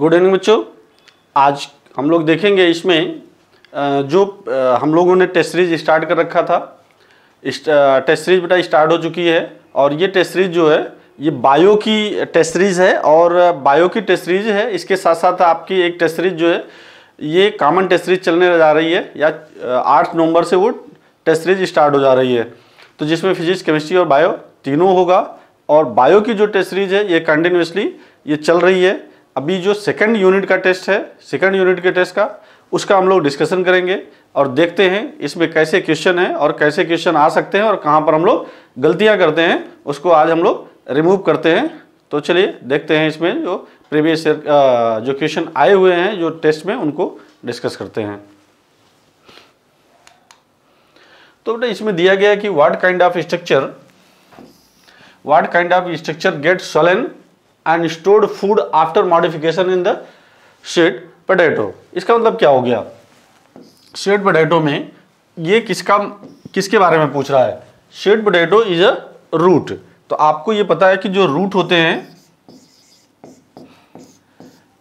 Good evening बच्चों। आज हम लोग देखेंगे इसमें जो हम लोगों ने टेस्ट सीरीज स्टार्ट कर रखा था। टेस्ट सीरीज बेटा स्टार्ट हो चुकी है और ये टेस्ट सीरीज जो है ये बायो की टेस्ट सीरीज है और बायो की टेस्ट सीरीज है। इसके साथ साथ आपकी एक टेस्ट सीरीज जो है ये कॉमन टेस्ट सीरीज चलने जा रही है या 8 नवंबर से वो टेस्ट सीरीज स्टार्ट हो जा रही है। तो जिसमें फिजिक्स, केमिस्ट्री और बायो तीनों होगा और बायो की जो टेस्ट सीरीज है ये कंटिन्यूसली ये चल रही है। अभी जो सेकंड यूनिट का टेस्ट है, सेकंड यूनिट के टेस्ट का उसका हम लोग डिस्कशन करेंगे और देखते हैं इसमें कैसे क्वेश्चन है और कैसे क्वेश्चन आ सकते हैं और कहाँ पर हम लोग गलतियाँ करते हैं उसको आज हम लोग रिमूव करते हैं। तो चलिए देखते हैं इसमें जो प्रीवियस ईयर जो क्वेश्चन आए हुए हैं जो टेस्ट में उनको डिस्कस करते हैं। तो बेटा इसमें दिया गया है कि what kind of structure get swollen and stored food after modification in the sweet potato. इसका मतलब क्या हो गया? स्वीट पोटैटो में ये किसके बारे में पूछ रहा है? Sweet potato is a root. तो आपको ये पता है कि जो रूट होते हैं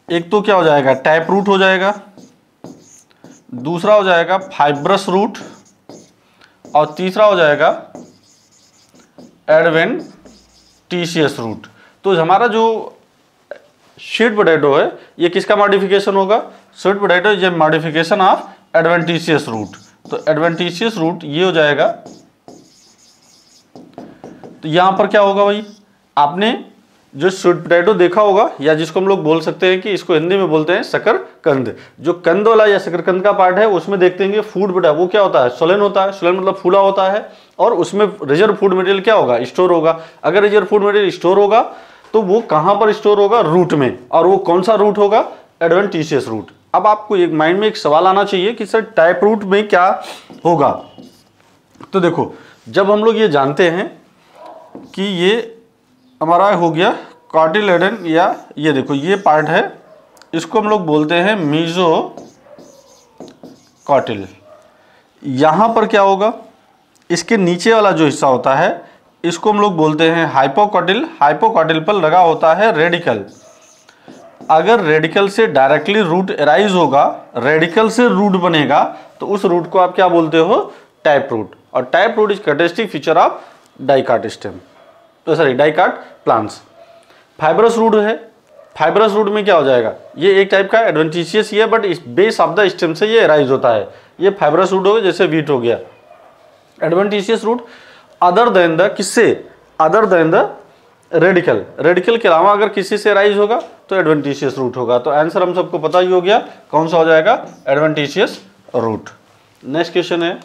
एक तो क्या हो जाएगा, टैप रूट हो जाएगा, दूसरा हो जाएगा फाइब्रस रूट और तीसरा हो जाएगा एडवेंटिशियस रूट। तो हमारा जो स्वीट पोटैटो है ये किसका मॉडिफिकेशन होगा? Sweet potato is a modification of adventitious root. तो एडवेंटिशियस रूट ये हो जाएगा। तो यहां पर क्या होगा भाई, आपने जो स्वीट पोटैटो देखा होगा या जिसको हम लोग बोल सकते हैं कि इसको हिंदी में बोलते हैं शकरकंद। जो कंद वाला या शकरकंद का पार्ट है उसमें देखते हैं फूड बेटा वो क्या होता है? सोलन होता है। सोलन मतलब फूला होता है और उसमें रिजर्व फूड मटेरियल क्या होगा? स्टोर होगा। अगर रिजर्व फूड मटेरियल स्टोर होगा तो वो कहां पर स्टोर होगा? रूट में। और वो कौन सा रूट होगा? Adventitious root. अब आपको एक माइंड में एक सवाल आना चाहिए कि सर टाइप रूट में क्या होगा? तो देखो, जब हम लोग ये जानते हैं कि ये हमारा हो गया कॉटिलेडन या ये देखो ये पार्ट है, इसको हम लोग बोलते हैं मीजोकॉटिल। यहां पर क्या होगा? इसके नीचे वाला जो हिस्सा होता है इसको हम लोग बोलते हैं हाइपोकॉटिल। हाइपोकॉटिल पर लगा होता है रेडिकल। अगर रेडिकल से डायरेक्टली रूट एराइज होगा, रेडिकल से रूट बनेगा तो उस रूट को आप क्या बोलते हो? Tap root. और tap root is characteristic feature of dicot stem, तो sorry dicot plants. Fibrous root है। फाइब्रस रूट में क्या हो जाएगा? ये एक टाइप का एडवेंटिशियस ही है बट इस बेस ऑफ द स्टेम से ये एराइज होता है। ये फाइब्रस रूट हो गया, जैसे वीट हो गया। Adventitious root other than the किससे? Other than the radical. Radical के अलावा अगर किसी से राइज होगा तो एडवेंटिशियस रूट होगा। तो आंसर हम सबको पता ही हो गया कौन सा हो जाएगा? Adventitious root. नेक्स्ट क्वेश्चन है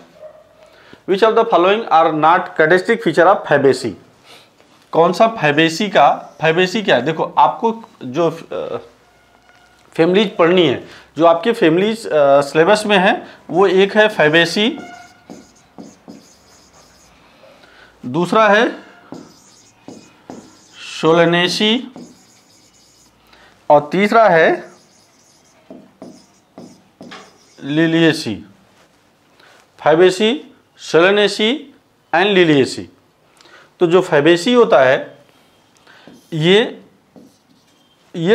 which of the following are not characteristic feature of Fabaceae. कौन सा फैबेसी क्या है? देखो आपको जो फैमिलीज पढ़नी है, जो आपके फैमिलीज सिलेबस में है वो एक है फैबेसी, दूसरा है सोलेनेसी और तीसरा है Liliaceae. Fabaceae, Solanaceae and Liliaceae. तो जो फैबेसी होता है ये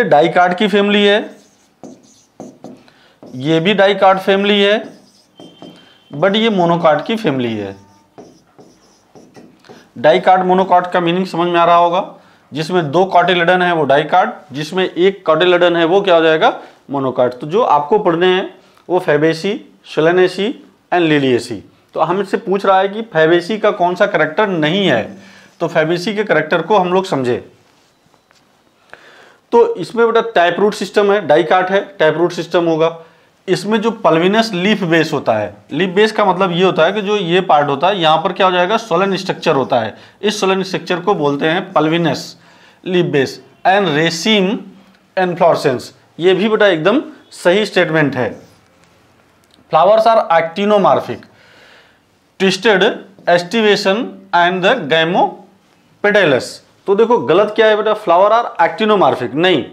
डाइकाट की फैमिली है, ये भी डाइकाट फैमिली है बट ये मोनोकाट की फैमिली है। डाइकाट मोनोकाट का मीनिंग समझ में आ रहा होगा। जिसमें 2 कॉटिलेडन है वो डाइकाट, जिसमें 1 कॉटिलेडन है वो क्या हो जाएगा? मोनोकाट। तो जो आपको पढ़ने हैं वो फैबेसी, सोलेनेसी एंड लिलिएसी। तो हमसे पूछ रहा है कि फैबेसी का कौन सा करैक्टर नहीं है, तो फैबेसी के करैक्टर को हम लोग समझे। तो इसमें बेटा टाइप रूट सिस्टम है, डाइकाट है, टाइप रूट सिस्टम होगा। इसमें जो पल्विनस लीफ बेस होता है, लीफ बेस का मतलब ये होता है कि जो ये पार्ट होता है यहाँ पर क्या हो जाएगा? सोलन स्ट्रक्चर होता है। इस सोलन स्ट्रक्चर को बोलते हैं pulvinus leaf base and raceme inflorescence. ये भी बेटा एकदम सही स्टेटमेंट है। Flowers are actinomorphic, twisted aestivation and the gamopetalous. तो देखो गलत क्या है बेटा? फ्लावर आर एक्टिनोमॉर्फिक नहीं,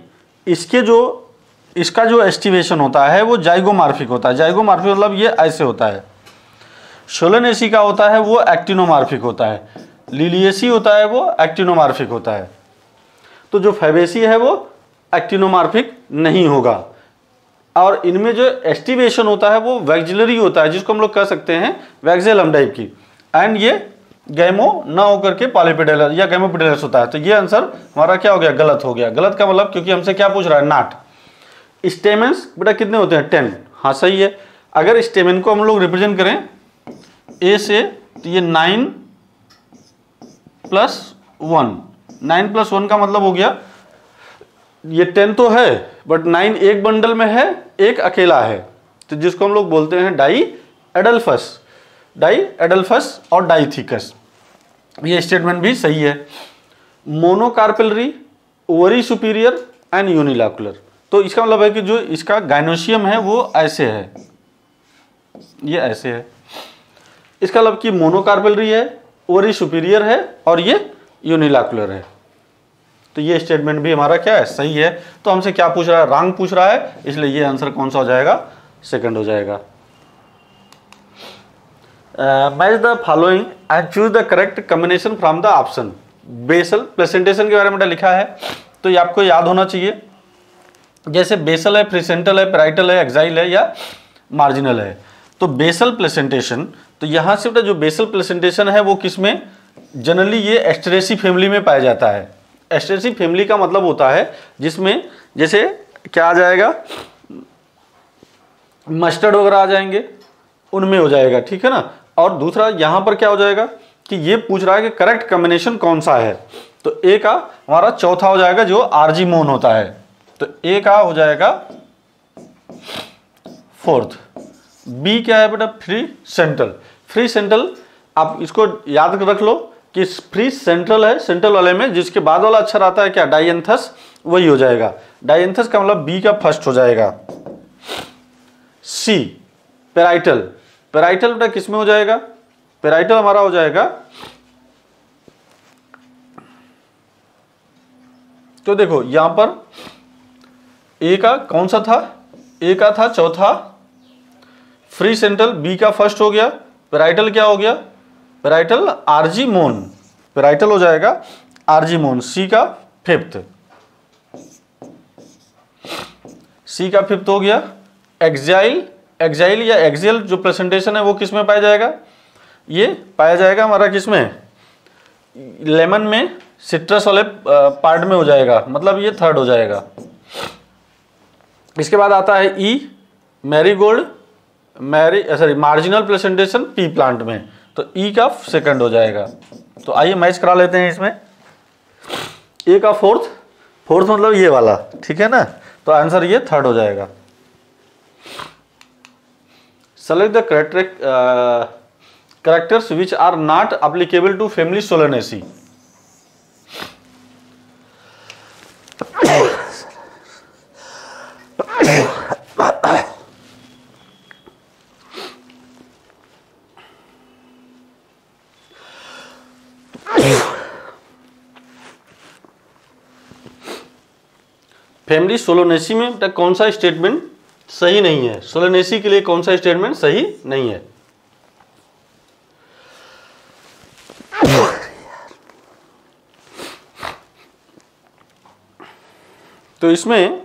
इसका जो एस्टिवेशन होता है वो जाइगोमॉर्फिक होता है। जाइगोमॉर्फिक मतलब ये ऐसे होता है। सोलेनेसी का होता है वो एक्टिनोमॉर्फिक होता है, लिलिएसी होता है वो एक्टिनोमॉर्फिक होता है। तो जो फैबेसी है वो एक्टिनोमॉर्फिक नहीं होगा। और इनमें जो एस्टिवेशन होता है वो वैक्सिलरी होता है, जिसको हम लोग कह सकते हैं वैक्सेलम टाइप की, एंड ये गैमो ना होकर के पॉलीपेडलस या गैमोपेडलस होता है। तो ये आंसर हमारा क्या हो गया, गलत हो गया। गलत का मतलब, क्योंकि हमसे क्या पूछ रहा है, नॉट। स्टेमेंस बेटा कितने होते हैं, 10। हाँ सही है। अगर स्टेमेन को हम लोग रिप्रेजेंट करें ए से, तो ये 9+1, 9+1 का मतलब हो गया, ये 10 तो है बट 9 एक बंडल में है, एक अकेला है, तो जिसको हम लोग बोलते हैं डाई एडल्फस, डाई एडल्फस और डाईथिकस। ये स्टेटमेंट भी सही है। मोनोकार्पेलरी, ओवरी सुपीरियर एंड यूनिलैकुलर, तो इसका मतलब है कि जो इसका गाइनोसियम है वो ऐसे है, ये ऐसे है। इसका मतलब कि मोनोकार्पेलरी है, ओवरी सुपीरियर है और ये यूनिलैकुलर है। तो ये स्टेटमेंट भी हमारा क्या है, सही है। तो हमसे क्या पूछ रहा है, रॉन्ग पूछ रहा है, इसलिए ये आंसर कौन सा हो जाएगा, सेकंड हो जाएगा। Match the following and choose the correct combination from the option. Basal placentation के बारे में लिखा है, तो ये आपको याद होना चाहिए। जैसे बेसल है, प्रेसेंटल है, पैराइटल है, एक्साइल है या मार्जिनल है। तो बेसल प्लेसेंटेशन, तो यहाँ से जो बेसल प्लेसेंटेशन है वो किसमें, जनरली ये एस्टेरेसी फैमिली में पाया जाता है। एस्टेरेसी फैमिली का मतलब होता है जिसमें जैसे क्या आ जाएगा, मस्टर्ड वगैरह आ जाएंगे, उनमें हो जाएगा, ठीक है ना। और दूसरा यहाँ पर क्या हो जाएगा कि ये पूछ रहा है कि करेक्ट कॉम्बिनेशन कौन सा है, तो ए का हमारा चौथा हो जाएगा जो आर्जीमोन होता है, तो ए का हो जाएगा फोर्थ। बी क्या है बेटा, फ्री सेंट्रल। फ्री सेंट्रल आप इसको याद रख लो कि फ्री सेंट्रल है, सेंट्रल वाले में जिसके बाद वाला अक्षर आता है क्या, डायंथस, वही हो जाएगा। डायंथस का मतलब बी का फर्स्ट हो जाएगा। सी पैराइटल, पैराइटल बेटा किस में हो जाएगा, पैराइटल हमारा हो जाएगा, तो देखो यहां पर ए का कौन सा था, ए का था चौथा, फ्री सेंट्रल बी का फर्स्ट हो गया, पैराइटल क्या हो गया, पैराइटल आर्जीमोन, पैराइटल हो जाएगा आर्जीमोन। सी का फिफ्थ, सी का फिफ्थ हो गया। एक्साइल, एक्साइल या एक्सियल जो प्रेजेंटेशन है वो किस में पाया जाएगा, ये पाया जाएगा हमारा किस में, लेमन में, सिट्रस वाले पार्ट में हो जाएगा, मतलब ये थर्ड हो जाएगा। इसके बाद आता है E, marigold, sorry marginal placentation pea plant में, तो ई का सेकंड हो जाएगा। तो आइए मैच करा लेते हैं इसमें। ए का फोर्थ, फोर्थ मतलब ये वाला, ठीक है ना, तो आंसर ये थर्ड हो जाएगा। Select the characters which are not applicable to family Solanaceae। Family Solanaceae में कौन सा स्टेटमेंट सही नहीं है, सोलोनेसी के लिए कौन सा स्टेटमेंट सही नहीं है। तो इसमें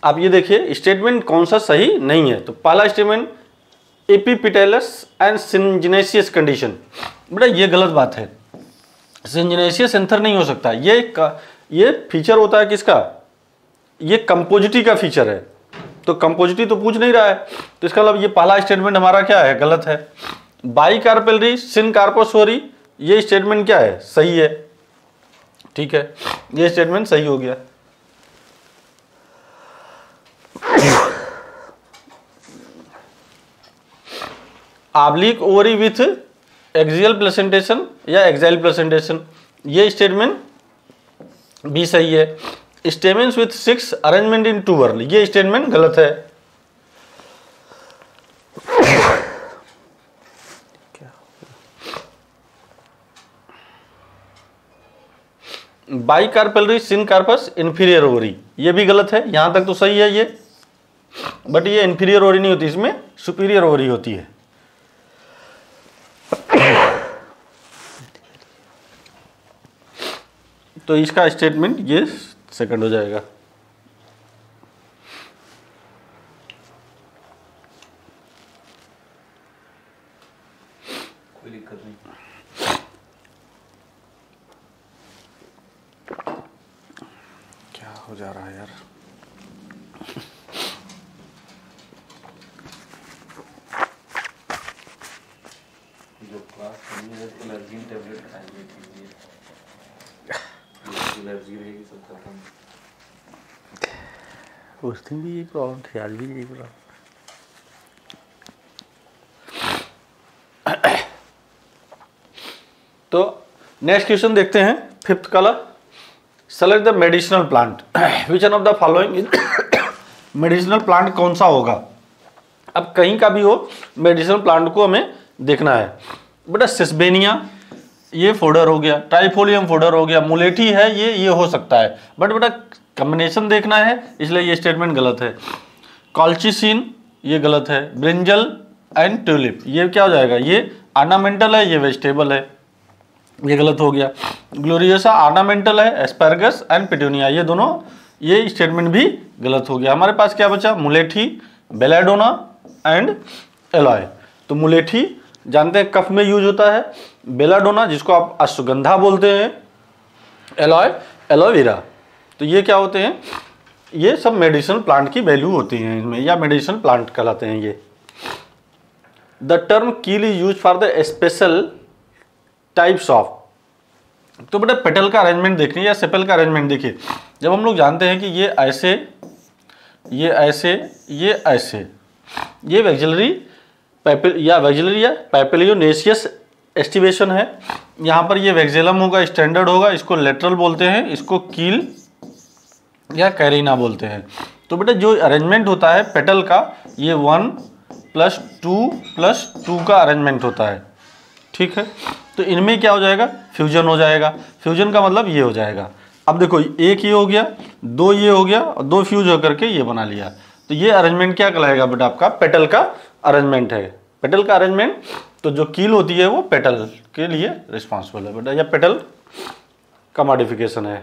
आप ये देखिए स्टेटमेंट कौन सा सही नहीं है। तो पहला स्टेटमेंट एपिपिटेलस एंड सिंजिनेसियस कंडीशन, बेटा ये गलत बात है, सिंजिनेसियस एंथर नहीं हो सकता। ये फीचर होता है किसका, ये कंपोजिटी का फीचर है, तो कंपोजिटी तो पूछ नहीं रहा है, तो इसका मतलब ये पहला स्टेटमेंट हमारा क्या है, गलत है। बाई कार्पेलरी सिन कार्पोसोरी, ये स्टेटमेंट क्या है, सही है, ठीक है, ये स्टेटमेंट सही हो गया। Oblique ovary with axile placentation या एक्साइल प्लेसेंटेशन, ये स्टेटमेंट भी सही है। Stamens with 6 arrangement in 2 whorl, ये स्टेटमेंट गलत है। Bicarpellary syncarpous inferior ovary, ये भी गलत है। यहां तक तो सही है ये, बट ये इंफीरियर ओवरी नहीं होती, इसमें सुपीरियर ओवरी होती है। तो इसका स्टेटमेंट ये सेकंड हो जाएगा। कोई दिक्कत नहीं। क्या हो जा रहा है यार? जो क्लास करनी है तो एलर्जी टेबलेट खाएंगे, एलर्जी रहेगी सब खत्म। उस दिन भी यही प्रॉब्लम थी, आज भी यही प्रॉब्लम। तो नेक्स्ट क्वेश्चन देखते हैं, फिफ्थ वाला। Select the medicinal plant, which one of the following medicinal plant कौन सा होगा। अब कहीं का भी हो, मेडिसिनल प्लांट को हमें देखना है। बेटा सिस्बेनिया ये फोडर हो गया, ट्राइफोलियम फोडर हो गया, मुलेठी है, ये हो सकता है, बट बेटा कॉम्बिनेशन देखना है, इसलिए ये स्टेटमेंट गलत है। कॉल्चिसिन ये गलत है। ब्रिंजल एंड ट्यूलिप ये क्या हो जाएगा, ये ऑर्नामेंटल है, ये वेजिटेबल है, ये गलत हो गया। ग्लोरियोसा ऑर्नामेंटल है, एस्पैरगस एंड पिटूनिया ये दोनों, ये स्टेटमेंट भी गलत हो गया। हमारे पास क्या बचा, मुलेठी, बेलाडोना एंड एलॉय। तो मुलेठी जानते हैं कफ में यूज होता है, बेलाडोना जिसको आप अश्वगंधा बोलते हैं, एलॉय एलोवेरा। तो ये क्या होते हैं, ये सब मेडिसिनल प्लांट की वैल्यू होती हैं इनमें, या मेडिसिनल प्लांट कहलाते हैं ये। द टर्म कील is use for the special types of. तो बेटा पेटल का अरेंजमेंट देखिए या सेपल का अरेंजमेंट देखिए। जब हम लोग जानते हैं कि ये ऐसे, ये ऐसे, ये ऐसे, ये वैक्सिलरी या वैक्सिलरी या पैपिलियोनेशियस एस्टिवेशन है। यहाँ पर ये वैक्सिलम होगा, स्टैंडर्ड होगा, इसको लेटरल बोलते हैं, इसको कील या कैरिना बोलते हैं। तो बेटा जो अरेंजमेंट होता है पेटल का, ये 1 + 2 + 2 का अरेंजमेंट होता है, ठीक है। तो इनमें क्या हो जाएगा, फ्यूजन हो जाएगा। फ्यूजन का मतलब ये हो जाएगा। अब देखो एक ये हो गया, 2 ये हो गया, और 2 फ्यूज होकर के ये बना लिया। तो ये अरेंजमेंट क्या कहलाएगा बेटा, आपका पेटल का अरेंजमेंट है। पेटल का अरेंजमेंट, तो जो कील होती है वो पेटल के लिए रिस्पॉन्सिबल है बेटा, या पेटल का मॉडिफिकेशन है।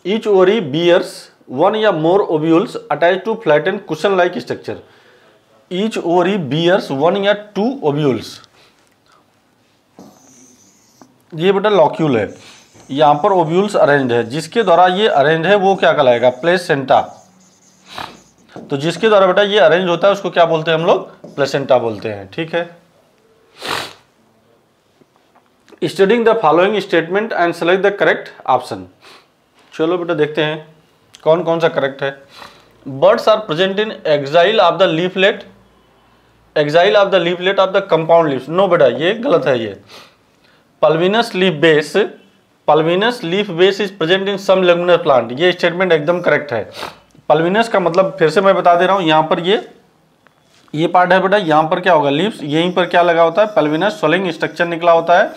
ईच ओरी बियर्स 1 या more ovules attach to flatten cushion like structure. Each ovary bears 1 या 2 ओव्यूल्स, ये बेटा लॉक्यूल है, यहाँ पर ओव्यूल्स अरेंज है, जिसके द्वारा ये अरेंज है वो क्या कहलाएगा, प्लेसेंटा। तो जिसके द्वारा बेटा ये अरेंज होता है उसको क्या बोलते हैं हम लोग, प्लेसेंटा बोलते हैं, ठीक है। Studying the following statement and select the correct option. चलो बेटा देखते हैं कौन कौन सा करेक्ट है। Buds are present in axil of the leaflet, axil of the leaflet of the compound leaves. No बेटा ये गलत है। ये pulvinus leaf base, pulvinus leaf base is present in some leguminous plant, ये स्टेटमेंट एकदम correct है। Pulvinus का मतलब फिर से मैं बता दे रहा हूँ, यहाँ पर ये पार्ट है बेटा, यहाँ पर क्या होगा, लीव्स, यहीं पर क्या लगा होता है, पल्विनस सोलिंग स्ट्रक्चर निकला होता है।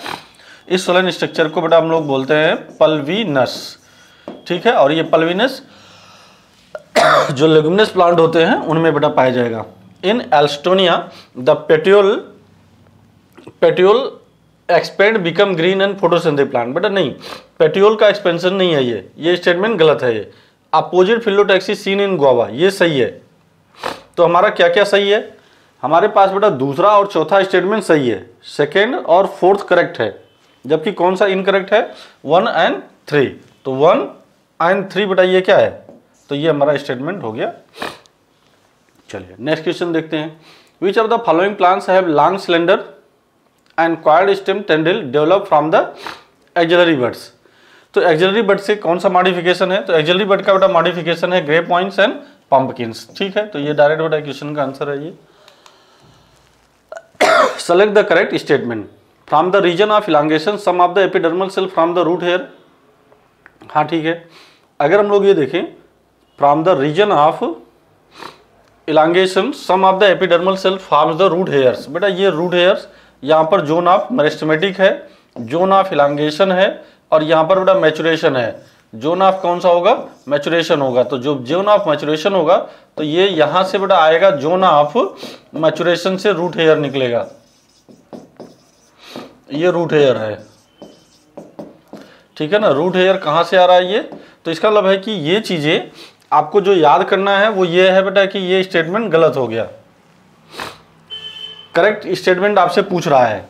इस सोलिंग स्ट्रक्चर को बेटा हम लोग बोलते हैं पल्विनस, ठीक है। और ये पल्विनस जो लेगुमिनस प्लांट होते हैं उनमें बेटा पाया जाएगा। In Alstonia the petiole expand become green and photosynthetic plant. बेटा नहीं, पेट्यूल का एक्सपेंशन नहीं है ये स्टेटमेंट गलत है। ये अपोजिट फिलोटैक्सिस सीन इन गुआवा, ये सही है। तो हमारा क्या क्या सही है, हमारे पास बेटा दूसरा और चौथा स्टेटमेंट सही है, सेकेंड और फोर्थ करेक्ट है, जबकि कौन सा इनकरेक्ट है, 1 और 3। तो 1 और 3 बेटा ये क्या है, तो ये हमारा स्टेटमेंट हो गया। चलिए नेक्स्ट क्वेश्चन देखते हैं। Which of the following plants have long cylinder and coiled stem tendril develop from the axillary buds. तो एक्सिलरी बड से कौन सा मॉडिफिकेशन है, तो एक्सिलरी बड का बेटा मॉडिफिकेशन है ग्रेप वाइन्स एंड पंपकिंस, ठीक है। तो ये डायरेक्ट बेटा क्वेश्चन का आंसर है ये। Select the correct statement. From the region of elongation some of the epidermal cell from the root hair. हाँ ठीक है, अगर हम लोग ये देखें, from the region of elongation some of the epidermal cell forms the root hairs. बेटा ये रूट हेयर्स, यहाँ पर जोन ऑफ मेरिस्टेमेटिक है, जोन ऑफ इलांगेशन है, और यहाँ पर बेटा मैचुरेशन है। जोन ऑफ कौन सा होगा, मैचुरेशन होगा। तो जो जोन ऑफ मैचुरेशन होगा तो ये यहाँ से बेटा आएगा, जोन ऑफ मैचुरेशन से रूट हेयर निकलेगा, ये रूट हेयर है, ठीक है ना। रूट हेयर कहाँ से आ रहा है ये, तो इसका मतलब है कि ये चीजें आपको जो याद करना है वो ये है बेटा कि ये स्टेटमेंट गलत हो गया। करेक्ट स्टेटमेंट आपसे पूछ रहा है,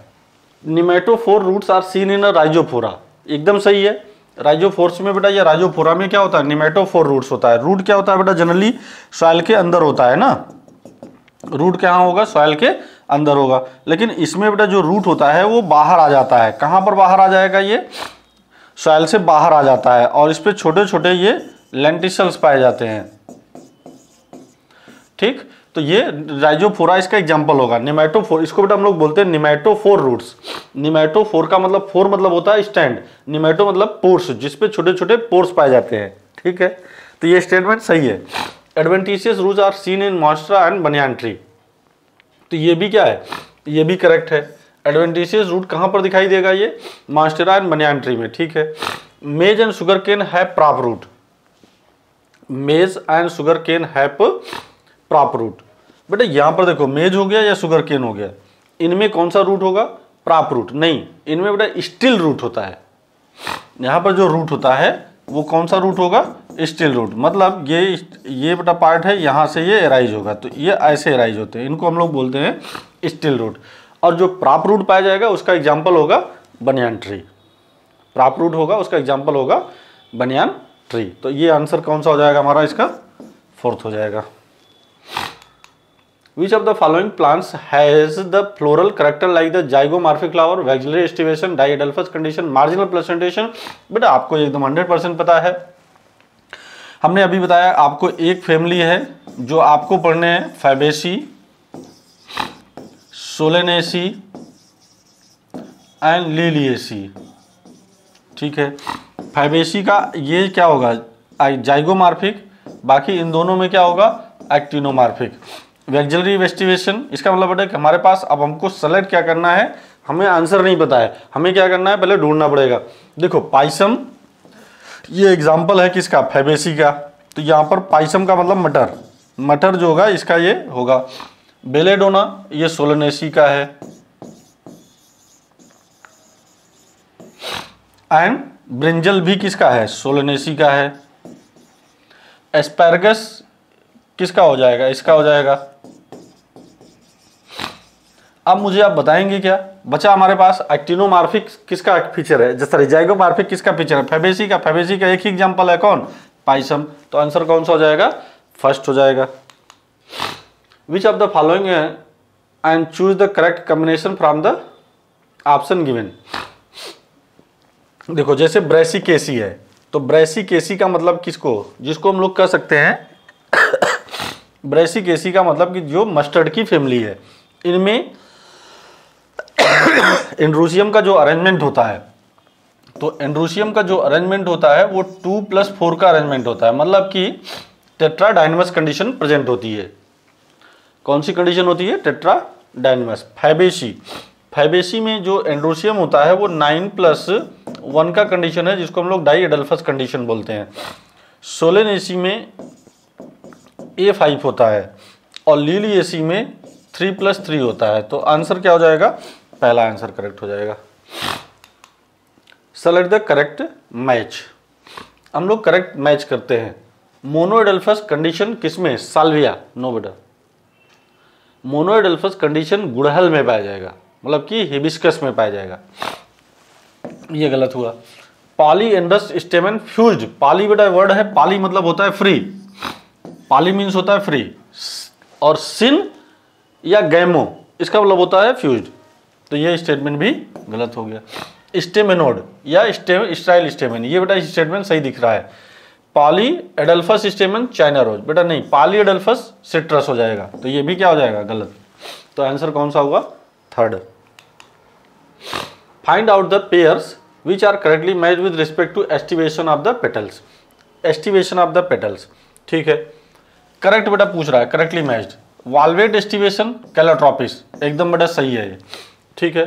pneumatophore roots are seen in a Rhizophora, एकदम सही है। राइजोफोर्स में बेटा, या राइजोफोरा में क्या होता है, निमेटोफोर रूट्स होता है। रूट क्या होता है बेटा, जनरली सॉइल के अंदर होता है ना, रूट कहाँ होगा, सॉइल के अंदर होगा। लेकिन इसमें बेटा जो रूट होता है वो बाहर आ जाता है। कहाँ पर बाहर आ जाएगा, ये सॉइल से बाहर आ जाता है, और इस पे छोटे छोटे ये लेंटिसल्स पाए जाते हैं। ठीक, तो ये राइजोफोरा इसका एग्जांपल होगा। निमेटोफोर, इसको बेटा हम लोग बोलते हैं निमेटोफोर रूट्स। निमेटोफोर का मतलब, फोर मतलब होता है स्टैंड, निमेटो मतलब पोर्स, जिसपे छोटे छोटे पोर्स पाए जाते हैं। ठीक है, तो ये स्टेटमेंट सही है। Adventitious roots are seen in Monstera and banyan tree, तो ये भी क्या है, ये भी करेक्ट है। एडवेंटिशियस रूट कहाँ पर दिखाई देगा, ये मॉन्स्टेरा एंड बनियान ट्री में। ठीक है, maize and sugarcane have prop root, maize and sugarcane have prop root. बेटा यहाँ पर देखो, मेज हो गया या शुगर केन हो गया, इनमें कौन सा रूट होगा, प्रॉप रूट नहीं, इनमें बेटा स्टिल रूट होता है। यहाँ पर जो रूट होता है वो कौन सा रूट होगा, स्टिल रूट। मतलब ये बेटा पार्ट है, यहाँ से ये एराइज होगा, तो ये ऐसे एराइज होते हैं, इनको हम लोग बोलते हैं स्टिल रूट। और जो प्रॉप रूट पाया जाएगा उसका एग्जाम्पल होगा बनियान ट्री, प्रॉप रूट होगा उसका एग्जाम्पल होगा बनियान ट्री। तो ये आंसर कौन सा हो जाएगा हमारा, इसका फोर्थ हो जाएगा। Which of the following plants has the floral character like the zygomorphic flower, waxillary estivation, diadelphous condition, marginal placentation? बेटा आपको एकदम 100% पता है। हमने अभी बताया आपको एक फैमिली है जो आपको पढ़ने हैं, फैबेसी, सोलेनेसी एंड लिलिएसी। ठीक है, फैबेसी का ये क्या होगा, जाइगोमॉर्फिक, बाकी इन दोनों में क्या होगा, एक्टिनोमॉर्फिक। वैक्सिलरी वेस्टिवेशन, इसका मतलब बेटा कि हमारे पास अब हमको सेलेक्ट क्या करना है, हमें आंसर नहीं पता है, हमें क्या करना है, पहले ढूंढना पड़ेगा। देखो पाइसम, ये एग्जाम्पल है किसका, फैबेसी का, तो यहाँ पर पाइसम का मतलब मटर, मटर जो होगा इसका ये होगा। बेलेडोना ये सोलेनेसी का है, एंड ब्रिंजल भी किसका है, सोलेनेसी का है। एस्पैरगस किसका हो जाएगा, इसका हो जाएगा। अब मुझे आप बताएंगे क्या बचा हमारे पास, एक्टिनोमॉर्फिक किसका फीचर है, जैसे जाइगोमॉर्फिक किसका फीचर है, फैबेसी का। फैबेसी का एक ही एग्जांपल है कौन, पाइसम। तो आंसर कौन सा हो जाएगा, फर्स्ट हो जाएगा। Which of the following and choose the correct combination from the option given. देखो जैसे ब्रेसिकेसी है, तो ब्रेसिकेसी का मतलब किसको, जिसको हम लोग कह सकते हैं ब्रेसिकेसी का मतलब कि जो मस्टर्ड की फैमिली है, इनमें एंड्रोसियम का जो अरेंजमेंट होता है, तो एंड्रोसियम का जो अरेंजमेंट होता है वो 2+4 का अरेंजमेंट होता है, मतलब कि टेट्राडाइनमस कंडीशन प्रेजेंट होती है। कौन सी कंडीशन होती है, टेट्राडाइनमस। फैबेसी में जो एंड्रोसियम होता है वो 9+1 का कंडीशन है, जिसको हम लोग डाइएडल्फस कंडीशन बोलते हैं। सोलेनेसी में A5 होता है, और लिलिएसी में 3+3 होता है। तो आंसर क्या हो जाएगा, पहला आंसर करेक्ट हो जाएगा। सेलेक्ट द करेक्ट मैच, हम लोग करेक्ट मैच करते हैं। मोनोएडल्फस कंडीशन किसमें, साल्विया, नो बेटा। मोनोएडल्फस कंडीशन गुड़हल में पाया जाएगा, मतलब कि हिबिस्कस में पाया जाएगा, ये गलत हुआ। पॉलीएंड्रस स्टेमन फ्यूज्ड, पॉली बेटा वर्ड है, पॉली मतलब होता है फ्री, पॉली मीन्स होता है फ्री, और सिन या गैमो इसका मतलब होता है फ्यूज्ड, तो ये स्टेटमेंट भी गलत हो गया। स्टेमेनोड या स्टाइल स्टेमन, ये बेटा स्टेटमेंट सही दिख रहा है। Polyadelphous stamen China rose, बेटा नहीं, पॉली एडल्फस सिट्रस हो जाएगा, तो ये भी क्या हो जाएगा, गलत। तो आंसर कौन सा होगा, third. Find out the pairs which are correctly matched with respect to aestivation of the petals. Aestivation of the petals, ठीक है, करेक्ट बेटा पूछ रहा है, correctly matched. Valvate aestivation Calotropis, एकदम बेटा सही है ये, ठीक है।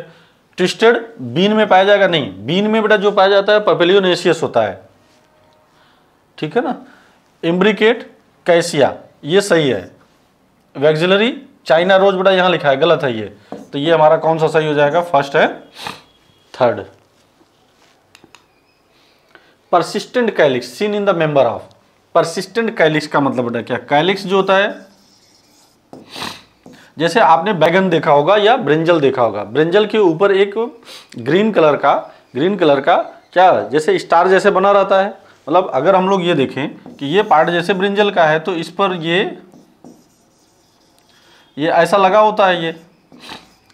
ट्विस्टेड बीन में पाया जाएगा, नहीं, बीन में बेटा जो पाया जाता है पपेलियोनेसियस होता है, ठीक है ना। इम्ब्रिकेट कैसिया, ये सही है। वैक्सिलरी चाइना रोज बेटा यहां लिखा है, गलत है ये, तो ये हमारा कौन सा सही हो जाएगा, फर्स्ट है, third. Persistent calyx seen in the member of, persistent calyx का मतलब बेटा क्या, कैलिक्स जो होता है, जैसे आपने बैगन देखा होगा या ब्रिंजल देखा होगा, ब्रिंजल के ऊपर एक ग्रीन कलर का क्या जैसे स्टार जैसे बना रहता है। मतलब अगर हम लोग ये देखें कि ये पार्ट जैसे ब्रिंजल का है तो इस पर ये ऐसा लगा होता है,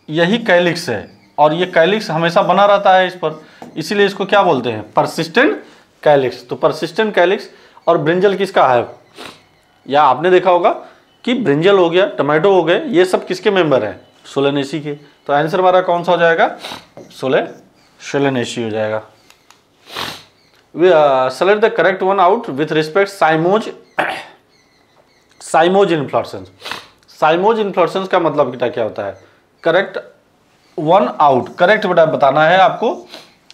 यही कैलिक्स है और ये कैलिक्स हमेशा बना रहता है इस पर, इसीलिए इसको क्या बोलते हैं, परसिस्टेंट कैलिक्स। तो परसिस्टेंट कैलिक्स और ब्रिंजल किसका है, या आपने देखा होगा कि ब्रिंजल हो गया, टमाटो हो गए, ये सब किसके मेंबर हैं, सोलेनेसी के। तो आंसर हमारा कौन सा हो जाएगा, सोलेनेसी हो जाएगा। Select the correct one out with respect cymose inflorescence. Cymose inflorescence का मतलब बेटा क्या होता है, करेक्ट वन आउट, करेक्ट बेटा बताना है आपको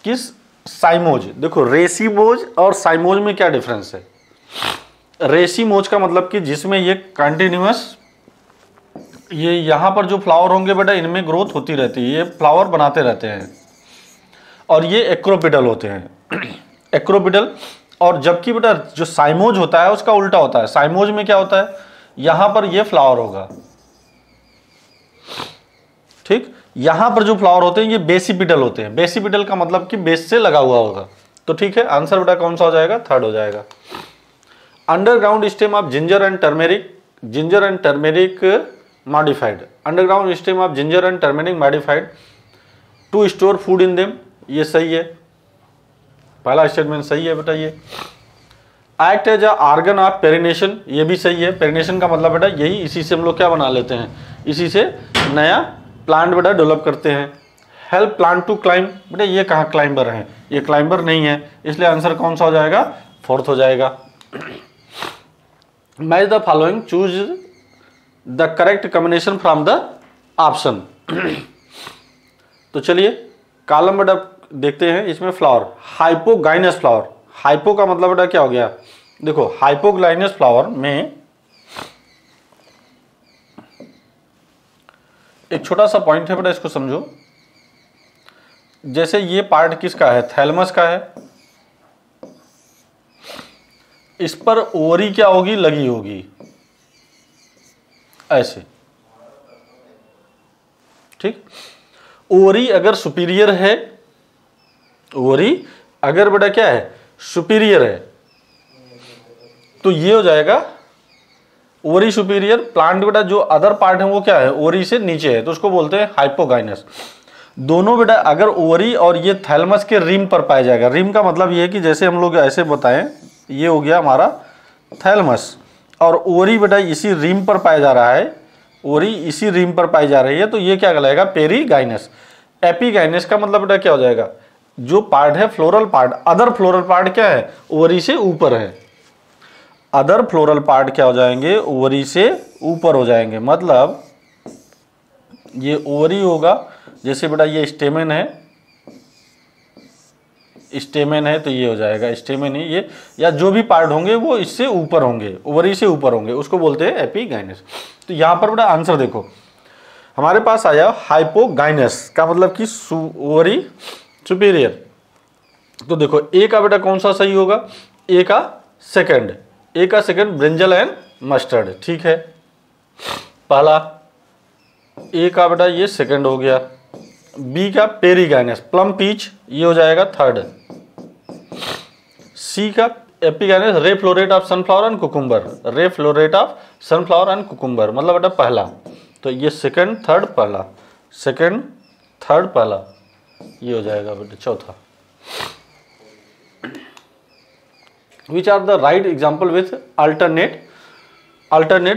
किस साइमोज। देखो रेसीमोज और साइमोज में क्या डिफरेंस है। रेसीमोज का मतलब कि जिसमें ये कंटिन्यूअस, ये यहाँ पर जो फ्लावर होंगे बेटा इनमें ग्रोथ होती रहती है, ये फ्लावर बनाते रहते हैं, और ये एक्रोपिडल होते हैं, एक्रोपिडल। और जबकि बेटा जो साइमोज होता है उसका उल्टा होता है। साइमोज में क्या होता है, यहां पर ये फ्लावर होगा, ठीक, यहां पर जो फ्लावर होते हैं ये बेसिपिडल होते हैं। बेसिपिडल का मतलब कि बेस से लगा हुआ होगा। तो ठीक है, आंसर बेटा कौन सा हो जाएगा, थर्ड हो जाएगा। Underground stem of ginger and turmeric modified, underground stem of ginger and turmeric modified to store food in them, ये सही है, पहला स्टेटमेंट सही है बेटा। ये act as organ of perennation, ये भी सही है। पेरिनेशन का मतलब बेटा यही, इसी से हम लोग क्या बना लेते हैं, इसी से नया प्लांट बेटा डेवलप करते हैं। हेल्प प्लांट टू क्लाइंब, बेटा ये कहाँ क्लाइंबर हैं, ये क्लाइंबर नहीं है, इसलिए आंसर कौन सा हो जाएगा, फोर्थ हो जाएगा। Match the following, choose the correct combination from the option. तो चलिए कॉलम बेटा देखते हैं, इसमें फ्लावर हाइपोगाइनस फ्लावर, हाइपो का मतलब बेटा क्या हो गया, देखो हाइपोगाइनस फ्लावर में एक छोटा सा पॉइंट है बेटा, इसको समझो। जैसे ये पार्ट किसका है, थैलमस का है, इस पर ओवरी क्या होगी, लगी होगी ऐसे, ठीक। ओवरी अगर सुपीरियर है, ओवरी अगर बेटा क्या है, सुपीरियर है, तो ये हो जाएगा ओवरी सुपीरियर। प्लांट बेटा जो अदर पार्ट है वो क्या है, ओवरी से नीचे है, तो उसको बोलते हैं हाइपोगाइनस। दोनों बेटा अगर ओवरी और ये थैलमस के रिम पर पाया जाएगा, रिम का मतलब ये है कि जैसे हम लोग ऐसे बताएं, ये हो गया हमारा थैलमस और ओवरी बेटा इसी रिम पर पाया जा रहा है, ओवरी इसी रिम पर पाई जा रही है, तो ये क्या कहलाएगा, पेरीगाइनस। एपीगाइनस का मतलब बेटा क्या हो जाएगा, जो पार्ट है floral part, other floral part क्या है, ओवरी से ऊपर है, अदर फ्लोरल पार्ट क्या हो जाएंगे, ओवरी से ऊपर हो जाएंगे। मतलब ये ओवरी होगा, जैसे बेटा ये स्टेमेन है, स्टेमेन है तो ये हो जाएगा स्टेमेन ही, ये या जो भी पार्ट होंगे वो इससे ऊपर होंगे, ओवरी से ऊपर होंगे, उसको बोलते हैं एपीगाइनस। तो यहाँ पर बेटा आंसर देखो हमारे पास आया हाइपोगाइनस का मतलब कि ओवरी सुपीरियर। तो देखो ए का बेटा कौन सा सही होगा, ए का सेकंड, ए का सेकंड ब्रिंजल एंड मस्टर्ड, ठीक है पहला, ए का बेटा ये सेकंड हो गया। बी का पेरीगाइनस, प्लम पीच, ये हो जाएगा थर्ड। सी का एपीगाइनस, रे flow rate of sunflower and cucumber, रे flow rate of sunflower and cucumber, मतलब बेटा पहला, तो ये सेकंड थर्ड पहला, सेकंड थर्ड पहला, ये हो जाएगा बेटा चौथा। Which are the right example with alternate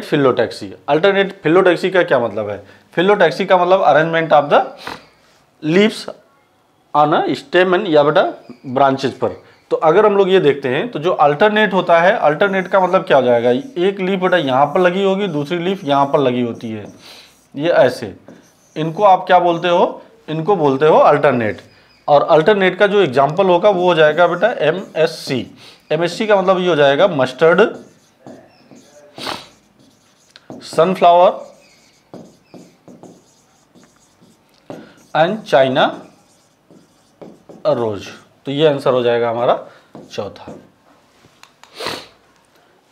phyllotaxy? Alternate phyllotaxy का क्या मतलब है, phyllotaxy का मतलब arrangement of the leaves on a स्टेमन या बेटा ब्रांचेज पर। तो अगर हम लोग ये देखते हैं तो जो अल्टरनेट होता है, अल्टरनेट का मतलब क्या हो जाएगा, एक लीफ बेटा यहाँ पर लगी होगी, दूसरी लीफ यहाँ पर लगी होती है, ये ऐसे, इनको आप क्या बोलते हो, इनको बोलते हो अल्टरनेट। और अल्टरनेट का जो एग्जाम्पल होगा वो हो जाएगा बेटा MSC। MSC का मतलब ये हो जाएगा mustard, sunflower and China rose. तो ये आंसर हो जाएगा हमारा चौथा।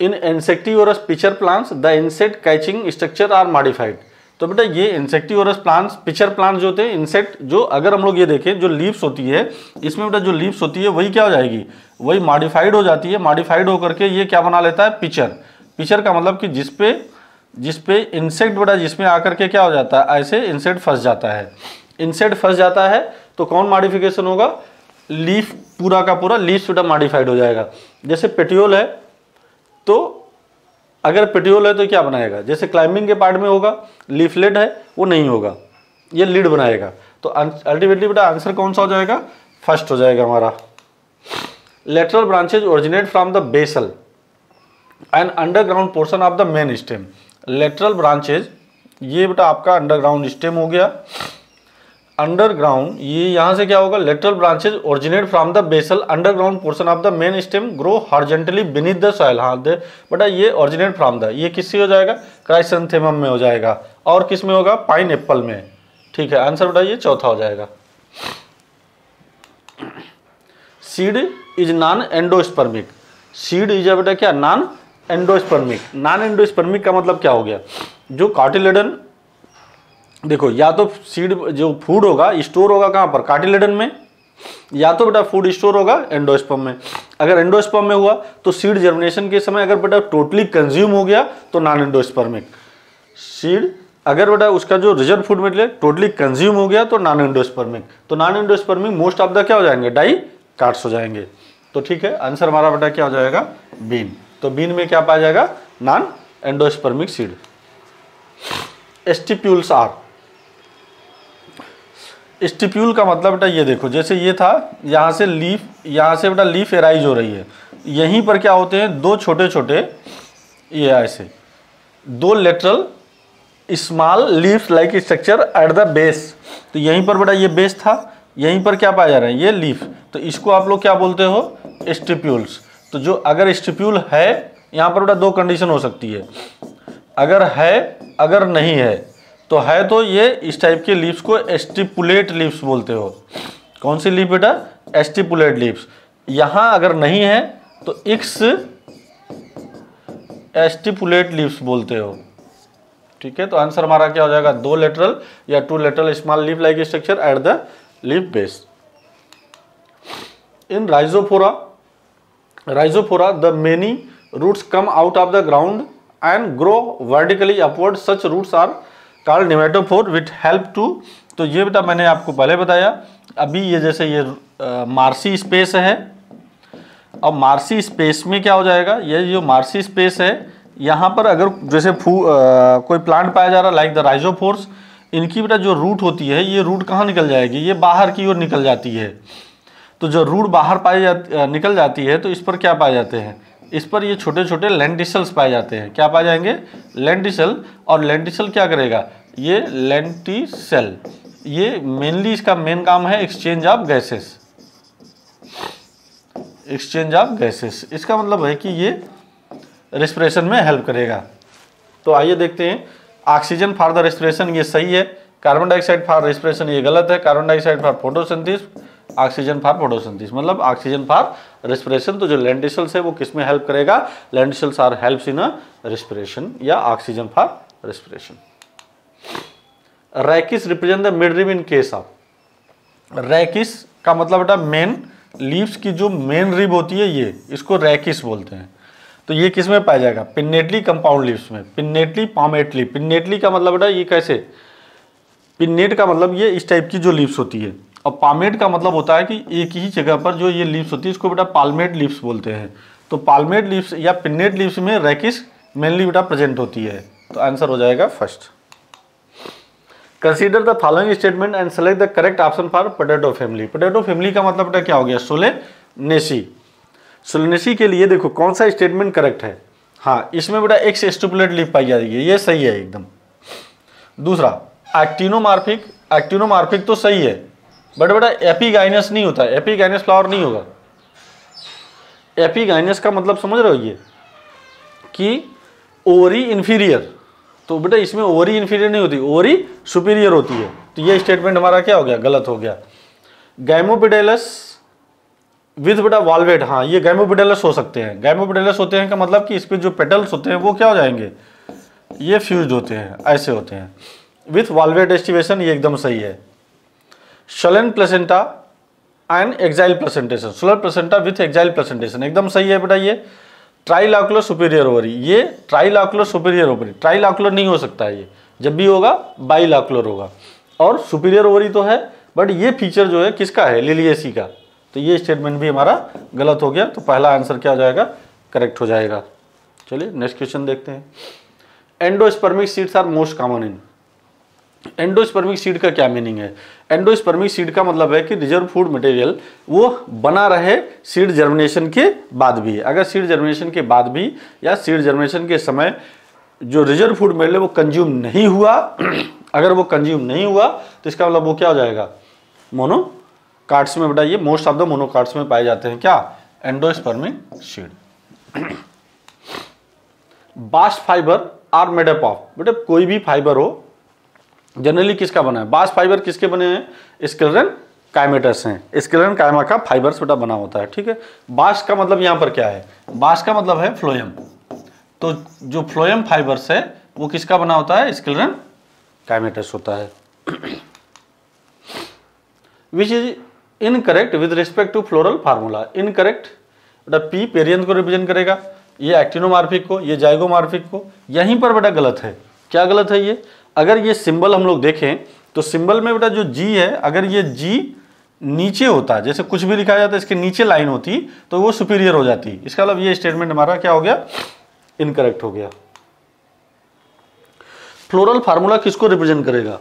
In insectivorous pitcher plants the insect catching structure are modified. तो बेटा ये इंसेक्टिवोरस प्लांट्स, पिचर प्लांट्स जो होते हैं, इंसेक्ट जो, अगर हम लोग ये देखें जो लीव्स होती है इसमें बेटा जो लीव्स होती है वही क्या हो जाएगी, वही मॉडिफाइड हो जाती है। मॉडिफाइड होकर के ये क्या बना लेता है, पिचर। पिचर का मतलब कि जिसपे इंसेक्ट बेटा जिसमें आकर के क्या हो जाता है, ऐसे इंसेक्ट फंस जाता है। इंसेक्ट फंस जाता है तो कौन मॉडिफिकेशन होगा, लीफ, पूरा का पूरा लीफ बेटा मॉडिफाइड हो जाएगा। जैसे पेटियोल है, तो अगर पेटियोल है तो क्या बनाएगा, जैसे क्लाइंबिंग के पार्ट में होगा, लीफलेट है वो नहीं होगा, ये लीड बनाएगा। तो अल्टीमेटली बेटा आंसर कौन सा हो जाएगा, फर्स्ट हो जाएगा हमारा। Lateral branches originate from the basal and underground portion of the main stem. Lateral branches, ये बेटा आपका अंडरग्राउंड स्टेम हो गया। अंडरग्राउंड, ये यहाँ से क्या होगा, lateral branches originate from the basal underground portion of the main stem grow horizontally beneath the soil. हाँ बेटा ये ओरिजिनेट फ्रॉम द, ये किससे हो जाएगा, क्राइसैंथेमम में हो जाएगा। और किस में होगा, पाइन एप्पल में। ठीक है, आंसर बेटा ये चौथा हो जाएगा। Seed is non endospermic. Seed is बेटा क्या, नॉन एंडोस्पर्मिक। नॉन एंडोस्पर्मिक का मतलब क्या हो गया, जो कार्टिलेडन, देखो या तो सीड जो फूड होगा स्टोर होगा कहाँ पर, कार्टिलेडन में, या तो बेटा फूड स्टोर होगा एंडोस्पर्म में। अगर एंडोस्पर्म में हुआ तो सीड जर्मिनेशन के समय अगर बेटा टोटली कंज्यूम हो गया तो नॉन एंडोस्पर्मिक। सीड अगर बेटा उसका जो reserve food material totally consume हो गया तो नॉन एंडोस्पर्मिक। तो non endospermic most of the क्या हो जाएंगे, डाई कार्ड्स हो जाएंगे। तो ठीक है, आंसर हमारा बेटा क्या हो जाएगा, बीन। तो बीन में क्या पाया जाएगा, non endospermic seed. Stipules are, stipule का मतलब बेटा ये देखो, जैसे ये था, यहाँ से लीफ, यहाँ से बेटा लीफ एराइज हो रही है, यहीं पर क्या होते हैं, दो छोटे छोटे, ये ऐसे दो lateral small leaf like structure at the base. तो यहीं पर बेटा ये बेस था, यहीं पर क्या पाया जा रहा है, ये लीफ। तो इसको आप लोग क्या बोलते हो, स्टिप्यूल्स। तो जो अगर स्टिप्यूल है, यहाँ पर बेटा दो कंडीशन हो सकती है, अगर है अगर नहीं है। तो है तो ये इस टाइप के लीव्स को स्टिपुलेट लीव्स बोलते हो। कौन सी लीफ बेटा, स्टिपुलेट लीव्स। यहाँ अगर नहीं है तो इक्स स्टिपुलेट लीव्स बोलते हो। ठीक है, तो आंसर हमारा क्या हो जाएगा, दो लेटरल या two lateral small leaf like structure at the leaf base. In Rhizophora the many roots come out of the ground and grow vertically upward. Such roots are called pneumatophore which help to. तो ये बेटा मैंने आपको पहले बताया। अभी ये जैसे ये मार्सी स्पेस है, अब मार्सी स्पेस में क्या हो जाएगा, ये जो मार्सी स्पेस है यहाँ पर अगर जैसे कोई प्लांट पाया जा रहा है लाइक द राइजोफोर्स, इनकी बेटा जो रूट होती है, ये रूट कहाँ निकल जाएगी, ये बाहर की ओर निकल जाती है। तो जो रूट बाहर निकल जाती है तो इस पर क्या पाए जाते हैं, इस पर ये छोटे छोटे लेंटिसल्स पाए जाते हैं। क्या पाए जाएंगे, लेंटिसल। और लेंटिसल क्या करेगा, ये लेंटिसल, ये मेनली इसका मेन काम है exchange of gases. Exchange of gases इसका मतलब है कि ये रेस्पिरेशन में हेल्प करेगा। तो आइए देखते हैं, ऑक्सीजन फॉर द रेस्पिरेशन ये सही है, कार्बन डाइऑक्साइड फॉर रेस्पिरेशन ये गलत है। Carbon dioxide for photosynthesis, oxygen for photosynthesis, मतलब ऑक्सीजन फॉर रेस्पिरेशन। तो जो लेंटिसल्स है वो किस में हेल्प करेगा, lenticels are helps in respiration या oxygen for respiration. Rachis represent the midrib in case of. Rachis का मतलब बेटा मेन लीव्स की जो मेन रिब होती है ये, इसको रैकिस बोलते हैं। तो ये किस में पाया जाएगा, पिन्नेटली कंपाउंड लीव्स में। पिन्नेटली पामेटली, पिन्नेटली का मतलब बेटा ये कैसे, पिन्नेट का मतलब ये इस टाइप की जो लीव्स होती है, और पामेट का मतलब होता है कि एक ही जगह पर जो ये लीव्स होती है इसको बेटा पाल्मेट लीव्स बोलते हैं। तो पाल्मेट लीव्स या पिन्नेट लीव्स में रैकिस मेनली बेटा प्रेजेंट होती है। तो आंसर हो जाएगा first. Consider the following statement and select the correct option for potato family. Potato family का मतलब बेटा क्या हो गया, सोलेनेसी। सोलेनेसी के लिए देखो कौन सा स्टेटमेंट करेक्ट है। हाँ, इसमें बेटा एक्स स्टिपुलेट लीफ पाई जाएगी, ये सही है एकदम। दूसरा एक्टिनोमार्फिक, एक्टिनोमार्फिक तो सही है, बट बेटा एपिगाइनस नहीं होता है, एपिगाइनस फ्लावर नहीं होगा। एपिगाइनस का मतलब समझ रहे हो ये कि ओरी इंफीरियर, तो बेटा इसमें ओरी इंफीरियर नहीं होती, ओरी सुपीरियर होती है। तो ये स्टेटमेंट हमारा क्या हो गया, गलत हो गया। गैमोपिडेलस विथ बेटा वॉल्वेट, हाँ ये गैमोपिडेलस हो सकते हैं। गैमोपिडेलस होते हैं का मतलब कि इस पे जो पेटल्स होते हैं वो क्या हो जाएंगे, ये फ्यूज्ड होते हैं, ऐसे होते हैं। विथ वाल्वेट एस्टिवेशन, ये एकदम सही है। Swollen placenta and axile placentation, swollen placenta with axile placentation, एकदम सही है बेटा। ये ट्राइलॉकुलर सुपीरियर ओवरी, ये ट्राइलॉकुलर सुपीरियर ओवरी, ट्राइलॉकुलर नहीं हो सकता है, ये जब भी होगा बाइलॉकुलर होगा। और सुपीरियर ओवरी तो है, बट ये फीचर जो है किसका है, लिलिएसी का। तो ये स्टेटमेंट भी हमारा गलत हो गया, तो पहला आंसर क्या हो जाएगा, करेक्ट हो जाएगा। चलिए नेक्स्ट क्वेश्चन देखते हैं। Endospermic seeds are most common in, endospermic seed का क्या मीनिंग है? एंडोस्पर्मिक सीड का मतलब है कि रिजर्व फूड मटेरियल वो बना रहे सीड जर्मिनेशन के बाद भी। अगर सीड जर्मिनेशन के बाद भी या सीड जर्मिनेशन के समय जो रिजर्व फूड मटेरियल वो कंज्यूम नहीं हुआ अगर वो कंज्यूम नहीं हुआ तो इसका मतलब वो क्या हो जाएगा, मोनोकार्ड्स में। बेटा ये मोस्ट ऑफ द मोनोकार्ड्स में पाए जाते हैं क्या, endospermic seed. Bast fibre are made up of, बेटा कोई भी फाइबर हो जनरली किसका बना है, बास्ट फाइबर किसके बने हैं, स्क्लेरन काइमेटस हैं, स्क्लेरन काइमा का फाइबर्स बेटा बना होता है। ठीक है, बास्ट का मतलब यहां पर क्या है, बास्ट का मतलब है फ्लोएम। तो जो फ्लोएम फाइबर्स है वो किसका बना होता है, स्क्लेरन काइमेटस होता है। Which is incorrect with respect to floral formula, incorrect बेटा पी पेरियंथ को रिप्रेजेंट करेगा, ये एक्टिनोमार्फिक को, ये जाइगोमार्फिक को। यहीं पर बेटा गलत है, क्या गलत है ये, अगर ये सिंबल हम लोग देखें तो सिंबल में बेटा जो जी है, अगर ये जी नीचे होता, जैसे कुछ भी लिखा जाता है इसके नीचे लाइन होती तो वो सुपीरियर हो जाती। इसका मतलब ये स्टेटमेंट हमारा क्या हो गया, इनकरेक्ट हो गया। फ्लोरल फार्मूला किसको रिप्रेजेंट करेगा,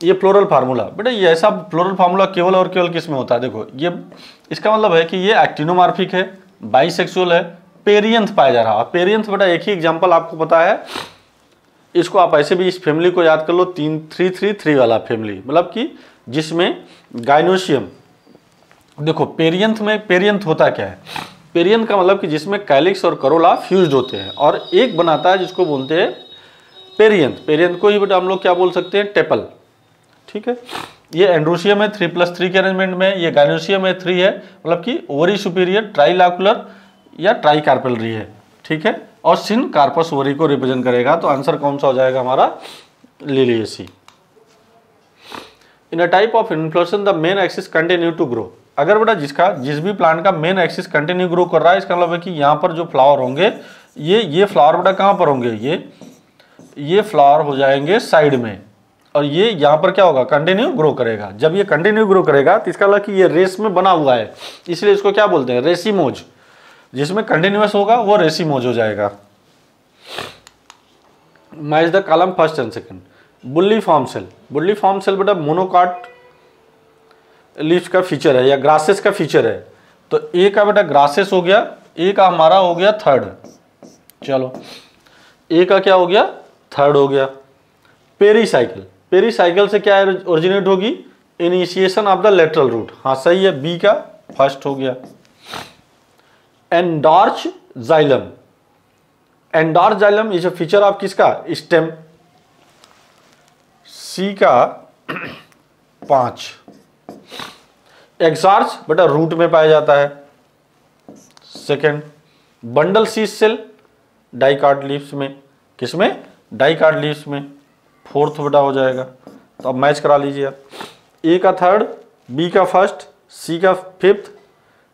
ये फ्लोरल फार्मूला, बेटा ये ऐसा फ्लोरल फार्मूला केवल और केवल किस में होता है, देखो ये इसका मतलब है कि ये एक्टिनोमार्फिक है, बाइसेक्सुअल है, पेरियंथ पाया जा रहा है। पेरियंथ बेटा एक ही एग्जांपल आपको पता है, इसको आप ऐसे भी इस फैमिली को याद कर लो, 3-3-3 वाला फैमिली, मतलब कि जिसमें गाइनोशियम, देखो पेरियंथ में, पेरियंथ होता क्या है, पेरियंथ का मतलब कि जिसमें कैलिक्स और करोला फ्यूज्ड होते हैं और एक बनाता है जिसको बोलते हैं पेरियंथ। पेरियंथ को ही बेटा हम लोग क्या बोल सकते हैं, टेपल। ठीक है, ये एंड्रोशियम है 3+3 के अरेंजमेंट में, ये गाइनोशियम है 3 है, मतलब कि ओवरी सुपीरियर, ट्राइलॉकुलर या ट्राइकार्पेलरी है। ठीक है, और सिन कार्पस ओवरी को रिप्रेजेंट करेगा। तो आंसर कौन सा हो जाएगा हमारा, Liliaceae. In a type of inflorescence the main axis continue to grow, अगर बेटा जिस भी प्लांट का मेन एक्सिस कंटिन्यू ग्रो कर रहा है, इसका मतलब है कि यहाँ पर जो फ्लावर होंगे ये फ्लावर बेटा कहाँ पर होंगे, ये फ्लावर हो जाएंगे साइड में, और ये यहाँ पर क्या होगा, कंटिन्यू ग्रो करेगा। जब ये कंटिन्यू ग्रो करेगा तो इसका मतलब कि ये रेस में बना हुआ है, इसलिए इसको क्या बोलते हैं, रेसीमोज। जिसमें कंटिन्यूअस होगा वो रेसीमोज हो जाएगा। Match the column first and second. Bulliform cell, bulliform cell बेटा मोनोकाट लीफ का फीचर है या ग्रासेस का फीचर है। तो ए का बेटा ग्रासेस हो गया, ए का हमारा हो गया थर्ड, चलो ए का क्या हो गया, थर्ड हो गया। पेरीसाइकिल, पेरीसाइकिल से क्या ओरिजिनेट होगी, initiation of the lateral root, हाँ सही है, बी का फर्स्ट हो गया। Endarch xylem, endarch xylem is a feature of किसका, स्टेम, सी का 5। एक्सॉर्च बेटा रूट में पाया जाता है, second. Bundle sheath cell dicot leaves में, किसमें, डाइकाट लीव्स में, फोर्थ बेटा हो जाएगा। तो अब मैच करा लीजिए आप, ए का थर्ड, बी का फर्स्ट, सी का फिफ्थ,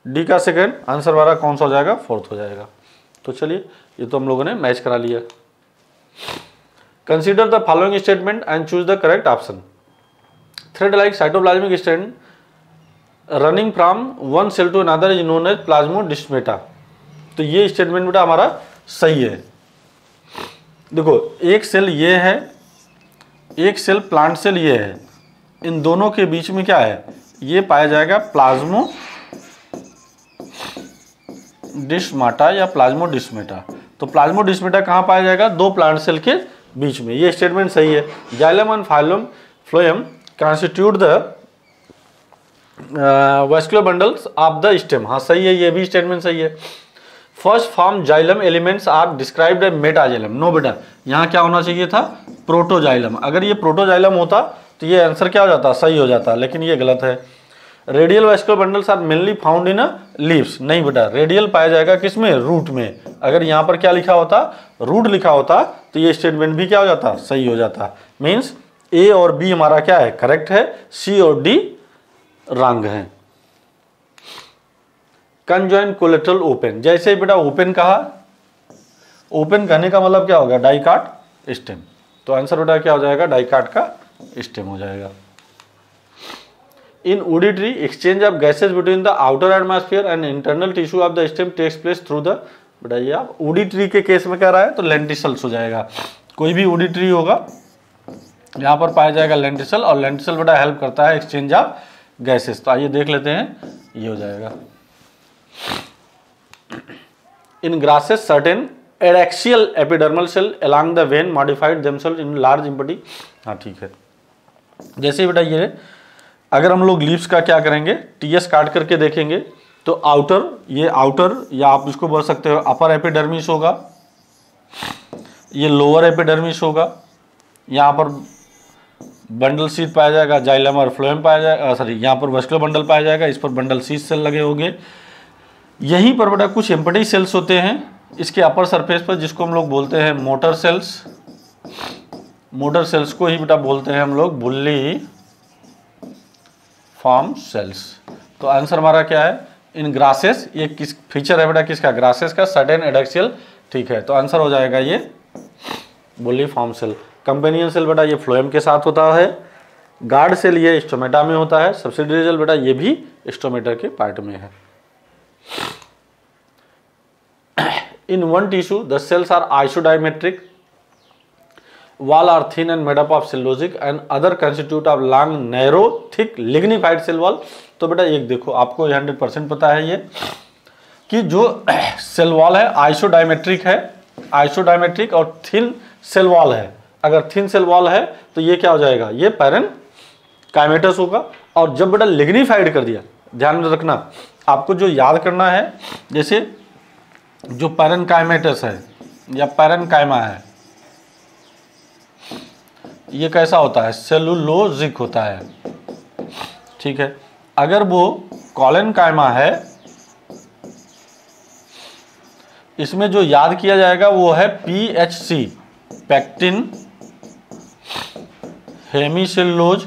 डी का सेकेंड, आंसर हमारा कौन सा हो जाएगा, फोर्थ हो जाएगा। तो चलिए ये तो हम लोगों ने मैच करा लिया। Consider the following statement and choose the correct option. Thread like cytoplasmic strand running from one cell to another is known as plasmodesmata. तो ये स्टेटमेंट बेटा हमारा सही है। देखो एक सेल ये है, एक सेल प्लांट सेल ये है, इन दोनों के बीच में क्या है, ये पाया जाएगा प्लाज्मोडिस्माटा या प्लाज्मोडिस्मेटा। तो प्लाज्मोडिस्मेटा कहाँ पाया जाएगा, दो प्लांट सेल के बीच में, ये स्टेटमेंट सही है। Xylem and phloem constitute the vascular bundles of the stem, हाँ सही है, ये भी स्टेटमेंट सही है। First form xylem elements are described as metaxylem, no बेटा यहाँ क्या होना चाहिए था, प्रोटोजाइलम। अगर ये प्रोटोजाइलम होता तो ये आंसर क्या हो जाता, सही हो जाता, लेकिन ये गलत है। Radial vascular bundles are mainly found in leaves, नहीं बेटा रेडियल पाया जाएगा किसमें, रूट में। अगर यहाँ पर क्या लिखा होता, रूट लिखा होता तो ये स्टेटमेंट भी क्या हो जाता, सही हो जाता। मीन्स ए और बी हमारा क्या है, करेक्ट है, सी और डी रॉन्ग है। कंजॉइंट कोलेटरल ओपन, जैसे बेटा ओपन कहा, ओपन कहने का मतलब क्या होगा, डाई काट स्टेम। तो आंसर बेटा क्या हो जाएगा, डाई काट का स्टेम हो जाएगा। In OD-tree exchange of gases between the outer atmosphere and internal tissue of the stem takes place through the, बताइए आप OD-tree के केस में कह रहा है तो लेंटिसल्स हो जाएगा। कोई भी OD-tree होगा यहाँ पर पाया जाएगा लेंटिसल, और लेंटिसल बेटा हेल्प करता है एक्सचेंज ऑफ गैसेस। तो आइए देख लेते हैं, ये हो जाएगा। In grasses certain adaxial epidermal cell along the vein modified themselves in large empty. हाँ ठीक है, जैसे बेटा ये अगर हम लोग लीव्स का क्या करेंगे, TS काट करके देखेंगे तो आउटर, ये आउटर या आप इसको बोल सकते हो अपर एपिडर्मिस होगा, ये लोअर एपिडर्मिस होगा, यहाँ पर बंडल शीथ पाया जाएगा, जाइलम और फ्लोएम पाया जाएगा, सॉरी यहाँ पर वस्कुलर बंडल पाया जाएगा, इस पर बंडल शीथ सेल लगे होंगे। यहीं पर बेटा कुछ एम्पटी सेल्स होते हैं इसके अपर सरफेस पर, जिसको हम लोग बोलते हैं मोटर सेल्स। मोटर सेल्स को ही बेटा बोलते हैं हम लोग बुल्ली फॉर्म सेल्स। तो आंसर हमारा क्या है, इन ग्रासेस, ये किस फीचर है बेटा किसका, ग्रासेस का, सर्टेन एडैक्सियल, ठीक है। तो आंसर हो जाएगा ये बुल्ली फॉर्म सेल। कंपेनियन सेल बेटा ये फ्लोएम के साथ होता है, गार्ड सेल ये स्टोमेटा में होता है, सब्सिडियरी सेल बेटा ये भी स्टोमेटा के पार्ट में है। In one tissue the cells are isodiametric, wall are thin and made up of cellulosic and other constitute of long narrow thick lignified cell wall। तो बेटा एक देखो, आपको 100% पता है ये कि जो सेल वॉल है आइसोडायमेट्रिक है, आइसोडायमेट्रिक और थिन सेल वॉल है। अगर थिन सेल वॉल है तो ये क्या हो जाएगा, ये पैरेनकाइमेटस होगा। और जब बेटा लिग्निफाइड कर दिया, ध्यान में रखना, आपको जो याद करना है, जैसे जो पैरेनकाइमेटस है या पैरेनकाइमा है, ये कैसा होता है, सेलुलोजिक होता है, ठीक है। अगर वो कॉलेनकाइमा है, इसमें जो याद किया जाएगा वो है PHC, pectin, hemicellulose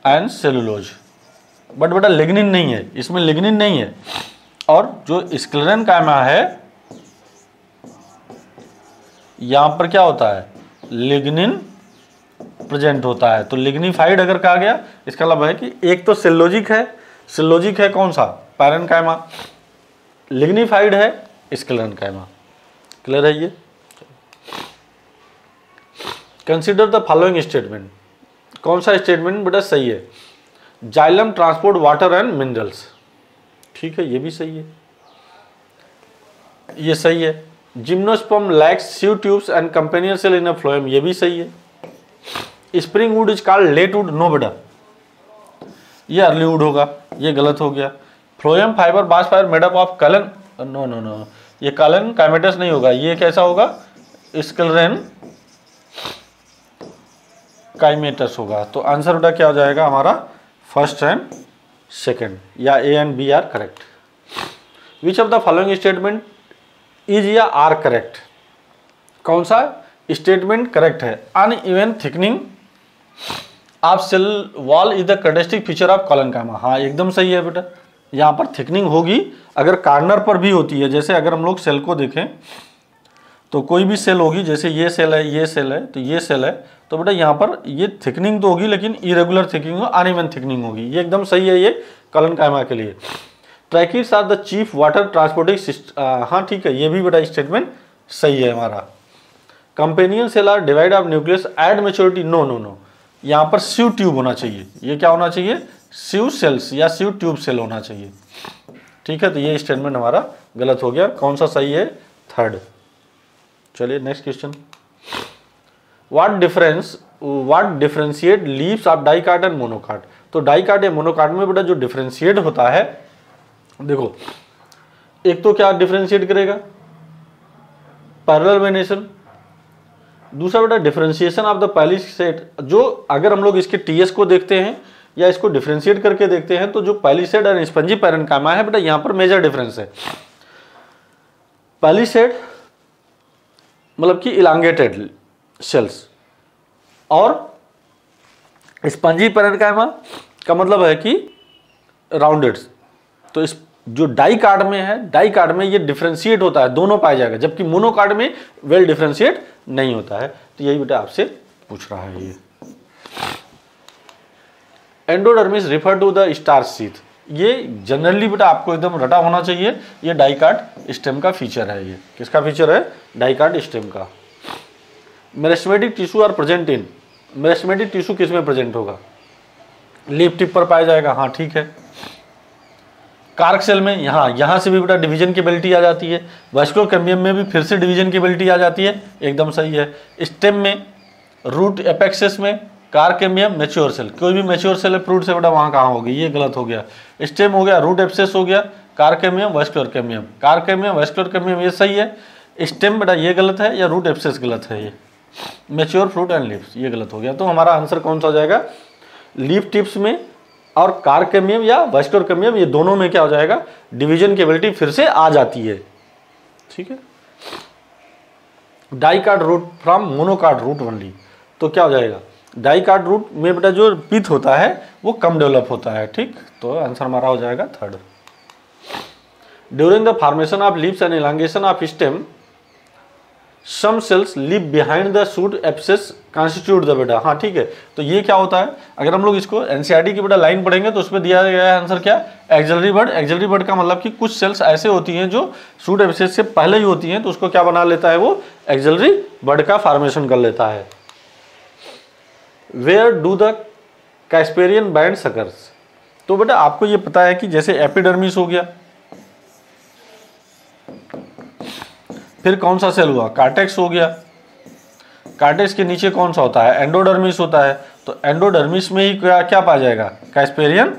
and cellulose. But बेटा लिग्निन नहीं है, इसमें लिग्निन नहीं है। और जो स्क्लेरेनकाइमा है, यहां पर क्या होता है, लिग्निन प्रेजेंट होता है। तो लिग्निफाइड अगर कहा गया, इसका मतलब है कि एक तो सेलुलोजिक है, सेलुलोजिक है कौन सा, पैरेनकाइमा, लिग्निफाइड है स्क्लेरेनकाइमा। क्लियर है ये। कंसीडर द फॉलोइंग स्टेटमेंट, कौन सा स्टेटमेंट बेटा सही है, xylem transport water and minerals, ठीक है, ये भी सही है, ये सही है। Gymnosperm lacks sieve tubes and companion cell in a phloem, ये भी सही है। Spring wood is called late wood, no बेटा ये अर्ली वुड होगा, ये गलत हो गया। Phloem fibre bast fibre made up of collenchyma, no no no, ये कलन काइमेटस नहीं होगा, ये कैसा होगा, स्क्लेरेन काइमेटस होगा। तो आंसर बेटा क्या हो जाएगा हमारा, फर्स्ट एंड सेकंड, या A and B are correct. Which of the following statement is या आर करेक्ट, कौन सा स्टेटमेंट करेक्ट है। Uneven thickening of cell wall is the characteristic feature of collenchyma, हाँ एकदम सही है बेटा। यहाँ पर थिकनिंग होगी, अगर कार्नर पर भी होती है, जैसे अगर हम लोग सेल को देखें तो कोई भी सेल होगी, जैसे ये सेल है, ये सेल है, तो ये सेल है, तो बेटा यहाँ पर ये थिकनिंग तो होगी लेकिन इरेगुलर थिकनिंग, अनइवन थिकनिंग होगी, ये एकदम सही है ये कॉलेनकाइमा के लिए। Tracheids are the chief water transporting system, हाँ ठीक है, ये भी बेटा स्टेटमेंट सही है हमारा। Companion cell are divide of nucleus at maturity, no no no, यहाँ पर सीव ट्यूब होना चाहिए, ये क्या होना चाहिए, सीव सेल्स या सीव ट्यूब सेल होना चाहिए, ठीक है। तो ये स्टेटमेंट हमारा गलत हो गया, कौन सा सही है, थर्ड। चलिए next question, what differentiate leaves of dicot and monocot. तो डाइकाट या मोनोकाट में बेटा जो डिफरेंशिएट होता है, देखो एक तो क्या डिफरेंशिएट करेगा, पैरेलल वेनेशन, दूसरा बेटा डिफरेंशिएशन ऑफ द पैलिसेड। जो अगर हम लोग इसके TS को देखते हैं या इसको डिफरेंशिएट करके देखते हैं, तो जो पैलिसेड और स्पंजी पैरेनकाइमा है बेटा, यहाँ पर मेजर डिफरेंस है। पैलिसेड मतलब कि इलांगेटेड सेल्स, और स्पंजी पैरेन्काइमा का मतलब है कि राउंडेड। तो इस जो डाइकार्ड में है, डाइकार्ड में ये डिफ्रेंशिएट होता है, दोनों पाया जाएगा, जबकि मोनोकार्ड में वेल डिफ्रेंशिएट नहीं होता है। तो यही बेटा आपसे पूछ रहा है। ये endodermis refer to the starch sheath, ये जनरली बेटा आपको एकदम रटा होना चाहिए। ये डाइकार्ड स्टेम का फीचर है। ये किसका फीचर है? डाइकार्ड स्टेम का। Meristematic tissue are present in, meristematic tissue किस में प्रेजेंट होगा? लीफ टिप पर पाया जाएगा। हाँ ठीक है। कार्क सेल में यहाँ से भी बेटा डिवीजन की एबिलिटी आ जाती है। वास्कुलर कैम्बियम में भी फिर से डिवीजन की एबिलिटी आ जाती है, एकदम सही है। स्टेम में, रूट एपेक्सिस में, कार्क कैम्बियम, मैच्योर सेल, कोई भी मैच्योर सेल है फ्रूट से बेटा वहाँ कहाँ होगी? ये गलत हो गया। स्टेम हो गया, रूट एप्सिस हो गया, cork cambium, vascular cambium, cork cambium, vascular cambium, ये सही है। स्टेम बेटा ये गलत है, या रूट एप्सिस गलत है। ये मैच्योर फ्रूट एंड लीव्स ये गलत हो गया। तो हमारा आंसर कौन सा हो जाएगा? लीफ टिप्स में और कार्क कैम्बियम या वास्कुलर कैम्बियम, ये दोनों में क्या हो जाएगा? डिवीजन की एबिलिटी फिर से आ जाती है। ठीक है। डाइकार्ड रूट फ्रॉम मोनोकार्ड रूट ओनली, तो क्या हो जाएगा? डाइकार्ड रूट में बेटा जो पिथ होता है वो कम डेवलप होता है। ठीक, तो आंसर हमारा हो जाएगा third. During the formation of leaves and elongation of stem some cells leave behind the shoot apex constitute the बेटा। हाँ ठीक है। तो ये क्या होता है? अगर हम लोग इसको एनसीईआरटी की बेटा लाइन पढ़ेंगे तो उसमें दिया गया है आंसर क्या? एक्सिलरी बड। एक्सिलरी बड का मतलब कि कुछ सेल्स ऐसे होती हैं जो शूट एप्सिस से पहले ही होती हैं, तो उसको क्या बना लेता है? वो एक्सिलरी बड का फॉर्मेशन कर लेता है। Where do the Casparian band occurs, तो बेटा आपको ये पता है कि जैसे एपिडर्मिस हो गया, फिर कौन सा सेल हुआ? कार्टेक्स हो गया। कार्टेक्स के नीचे कौन सा होता है? एंडोडर्मिस होता है। तो एंडोडर्मिस में ही क्या पाया जाएगा? कैस्पेरियन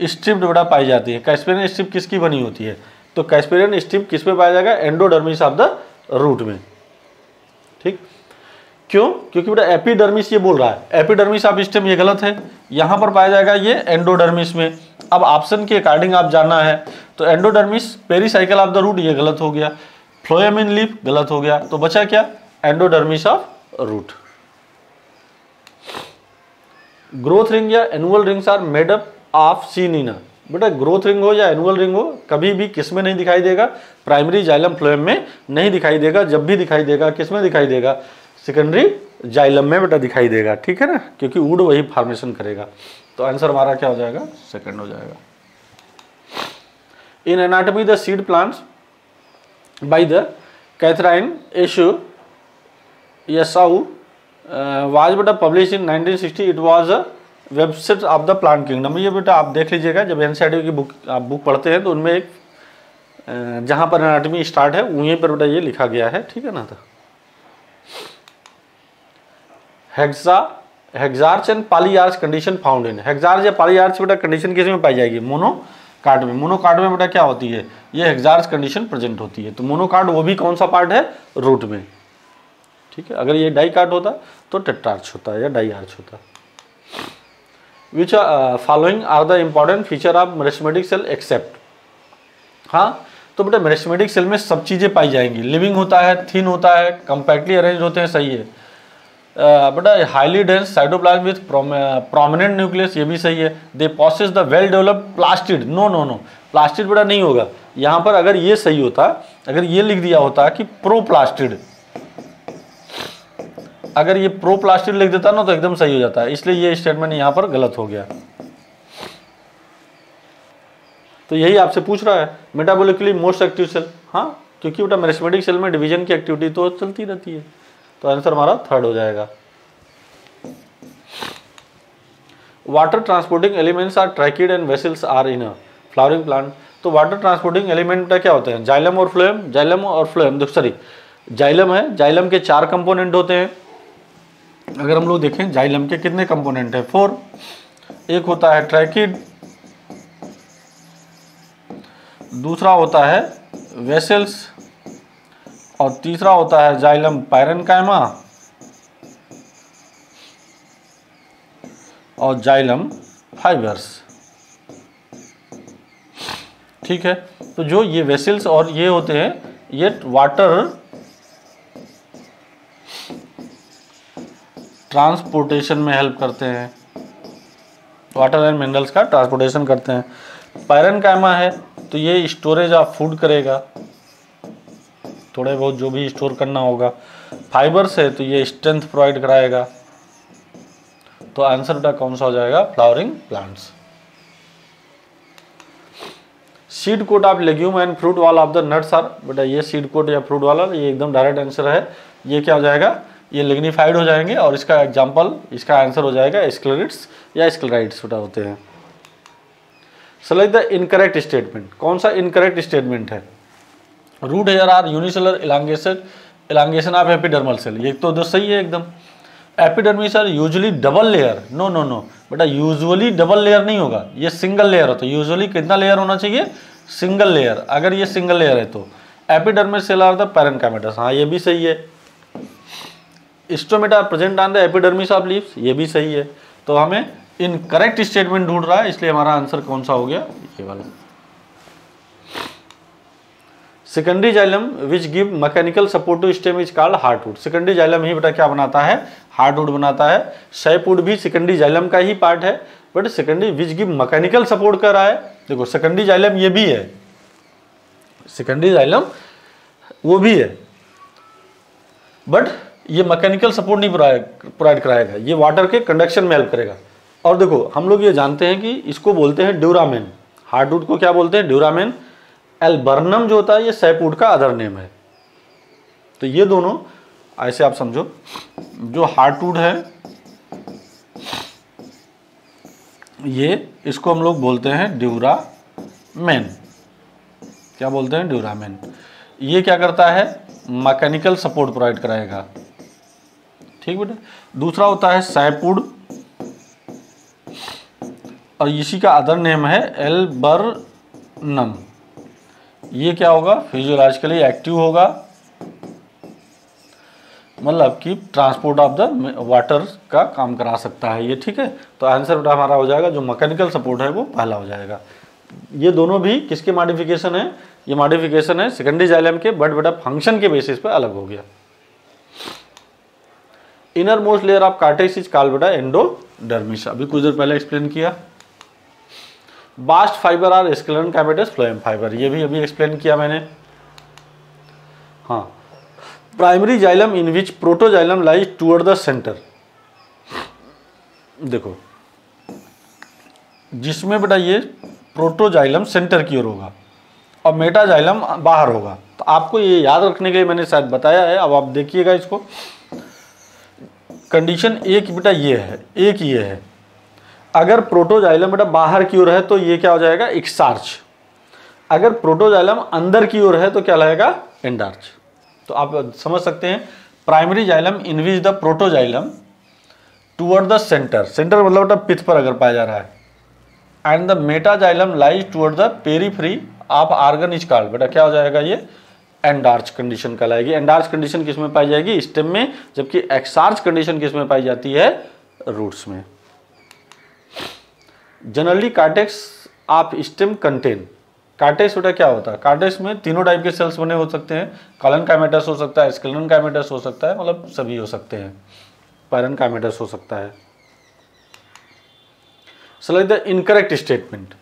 स्ट्रिप बेटा पाई जाती है। कैस्पेरियन स्ट्रिप किसकी बनी होती है? तो कैस्पेरियन स्ट्रिप किस में पाया जाएगा? एंडोडर्मिस ऑफ द रूट में। ठीक, क्यों? क्योंकि बेटा एपिडर्मिस ये बोल रहा है, एपिडर्मिस ऑफ स्टेम ये गलत है, यहां पर पाया जाएगा ये एंडोडर्मिस में। अब ऑप्शन के अकॉर्डिंग आप जानना है, तो endodermis pericycle of the root ये गलत हो गया, फ्लोएम इन लीफ गलत हो गया, तो बचा क्या? Endodermis of root. Growth ring या annual rings are made up of सीनिना, बेटा ग्रोथ रिंग हो या एनुअल रिंग हो कभी भी किस में नहीं दिखाई देगा? प्राइमरी जाइलम फ्लोएम में नहीं दिखाई देगा। जब भी दिखाई देगा किस में दिखाई देगा? सेकेंडरी जाइलम में बेटा दिखाई देगा। ठीक है ना, क्योंकि वुड वही फॉर्मेशन करेगा। तो आंसर हमारा क्या हो जाएगा? सेकंड हो जाएगा। In anatomy the seed plants by the Katherine Esau यसाउ वाज बेटा publish in 1960। It was a website of the plant kingdom. ये बेटा आप देख लीजिएगा, जब एनसीईआरटी की बुक आप बुक पढ़ते हैं तो उनमें एक जहाँ पर एनाटॉमी स्टार्ट है वहीं पर बेटा ये लिखा गया है। ठीक है ना। तो हेक्सार्च एंड पॉलीआर्च कंडीशन फाउंड इन, हेक्सार्च या पॉलीआर्च बेटा कंडीशन किस में पाई जाएगी? मोनोकार्ड में। मोनोकार्ड में बेटा क्या होती है? ये हेक्सार्च कंडीशन प्रेजेंट होती है। तो मोनोकार्ड वो भी कौन सा पार्ट है? रूट में। ठीक है। अगर ये डाइकार्ड होता तो टेट्रार्च होता है या डाइआर्च होता। Which following are the important feature of meristematic cell except, हाँ तो बेटा मेरिस्टेमेटिक सेल में सब चीजें पाई जाएंगी। लिविंग होता है, थिन होता है, कंपैक्टली अरेंज होते हैं, सही है। बेटा highly dense cytoplasm with prominent nucleus, ये भी सही है। They possess the well developed plastid, no no no plastid बेटा नहीं होगा यहाँ पर। अगर ये सही होता, अगर ये लिख दिया होता कि प्रोप्लास्टिड, अगर ये प्रोप्लास्टिड लिख देता ना तो एकदम सही हो जाता है। इसलिए ये स्टेटमेंट यहाँ पर गलत हो गया। तो यही आपसे पूछ रहा है मेटाबॉलिकली मोस्ट एक्टिव सेल, हाँ क्योंकि बेटा मेरिस्टेमेटिक सेल में डिवीजन की एक्टिविटी तो चलती रहती है। तो आंसर हमारा थर्ड हो जाएगा। Water transporting elements are tracheid and vessels are in a flowering plant. तो वाटर ट्रांसपोर्टिंग एलिमेंट क्या होते हैं? जाइलम और फ्लोएम, जाइलम और फ्लोएम, सॉरी जाइलम है, जाइलम के 4 कंपोनेंट होते हैं। अगर हम लोग देखें जाइलम के कितने कंपोनेंट हैं? 4। एक होता है ट्रैकिड, दूसरा होता है वेसल्स, और तीसरा होता है जाइलम पैरेन्काइमा और जाइलम फाइबर्स। ठीक है। तो जो ये वेसल्स और ये होते हैं ये वाटर ट्रांसपोर्टेशन में हेल्प करते हैं, वाटर एंड मिनरल्स का ट्रांसपोर्टेशन करते हैं। पैरेनकाइमा है तो ये स्टोरेज ऑफ फूड करेगा, थोड़े बहुत जो भी स्टोर करना होगा। फाइबर्स है तो ये स्ट्रेंथ प्रोवाइड कराएगा। तो आंसर बेटा कौन सा हो जाएगा, flowering plants. Seed coat of legume and fruit wall of the nuts are, बेटा ये सीड कोट या फ्रूट वाला ये एकदम डायरेक्ट आंसर है। ये क्या हो जाएगा, ये लिग्निफाइड हो जाएंगे और इसका एग्जांपल, इसका आंसर हो जाएगा स्क्लेरिट्स या स्क्लेराइट्स बेटा होते हैं। सेलेक्ट द इनकरेक्ट स्टेटमेंट, कौन सा इनकरेक्ट स्टेटमेंट है। Root hair are unicellular elongation of epidermal cell, ये तो सही है एकदम। Epidermis are usually double layer, no no no बेटा यूजुअली डबल लेयर नहीं होगा, ये सिंगल लेयर होता है। यूजुअली कितना लेयर होना चाहिए, सिंगल लेयर। अगर ये सिंगल लेयर है तो epidermis cell are the parenchymatous, हाँ ये भी सही है। Stomata present on the epidermis of leaves, ये भी सही है। तो हमें इनकरेक्ट स्टेटमेंट ढूंढ रहा है, इसलिए हमारा आंसर कौन सा हो गया, ये वाला। Secondary xylem which give mechanical support to stem is called heartwood. Secondary xylem ही बेटा क्या बनाता है, हार्टवुड बनाता है। सैपवुड भी सेकेंडरी जाइलम का ही पार्ट है, but secondary which give mechanical support कर रहा है। देखो सेकेंडरी जाइलम ये भी है, सेकेंडरी जाइलम वो भी है, बट ये मैकेनिकल सपोर्ट नहीं प्रोवाइड कराएगा, ये वाटर के कंडक्शन में हेल्प करेगा। और देखो हम लोग ये जानते हैं कि इसको बोलते हैं ड्यूरामेन, हार्टवुड को क्या बोलते हैं, ड्यूरामेन। एल्बर्नम जो होता है ये सैपवुड का अदर नेम है। तो ये दोनों ऐसे आप समझो, जो हार्टवुड है ये, इसको हम लोग बोलते हैं ड्यूरामेन। क्या बोलते हैं, ड्यूरामेन। ये क्या करता है, मैकेनिकल सपोर्ट प्रोवाइड कराएगा, ठीक बेटा। दूसरा होता है सैपवुड और इसी का अदर नेम है एल्बर्नम। ये क्या होगा, फिजियोलॉजिकली एक्टिव होगा, मतलब कि ट्रांसपोर्ट ऑफ द वाटर का काम करा सकता है ये, ठीक है। तो आंसर बेटा हमारा हो जाएगा, जो मैकेनिकल सपोर्ट है वो पहला हो जाएगा। ये दोनों भी किसके मॉडिफिकेशन है, ये मॉडिफिकेशन है सेकेंडरी जाइलम के, बट बेटा फंक्शन के बेसिस पे अलग हो गया। Innermost layer of cortex is called बेटा एंडोडर्मिस, अभी कुछ देर पहले एक्सप्लेन किया। बास्ट फाइबर आर स्क्लेरन कैविटस फ्लोएम फाइबर, ये भी अभी एक्सप्लेन किया मैंने। हाँ, primary xylem in which protoxylem lies toward the centre. देखो जिसमें बेटा ये प्रोटोजाइलम सेंटर की ओर होगा और मेटाजाइलम बाहर होगा। तो आपको ये याद रखने के लिए मैंने शायद बताया है, अब आप देखिएगा इसको। कंडीशन एक बेटा ये है, एक ये है, अगर प्रोटोजाइलम बेटा बाहर की ओर है तो ये क्या हो जाएगा, एक्सार्च। अगर प्रोटोजाइलम अंदर की ओर है तो क्या लगेगा, एंडार्च। तो आप समझ सकते हैं, primary xylem in which the protoxylem toward the centre, centre मतलब बेटा पिथ पर अगर पाया जा रहा है, and the metaxylem lies toward the periphery of organ is called, बेटा क्या हो जाएगा, ये एंडार्च कंडीशन कहलाएगी। एंडार्च कंडीशन किस में पाई जाएगी, स्टेम में, जबकि एक्सार्च कंडीशन किस में पाई जाती है, रूट्स में। Generally cortex of stem contain, cortex बेटा क्या होता है, कार्टेक्स में तीनों टाइप के सेल्स बने हो सकते हैं, कॉलनकाइमेटस हो सकता है, स्क्लेरनकाइमेटस हो सकता है, मतलब सभी हो सकते हैं, पैरेनकाइमेटस हो सकता है। सेलेक्ट द इनकरेक्ट स्टेटमेंट,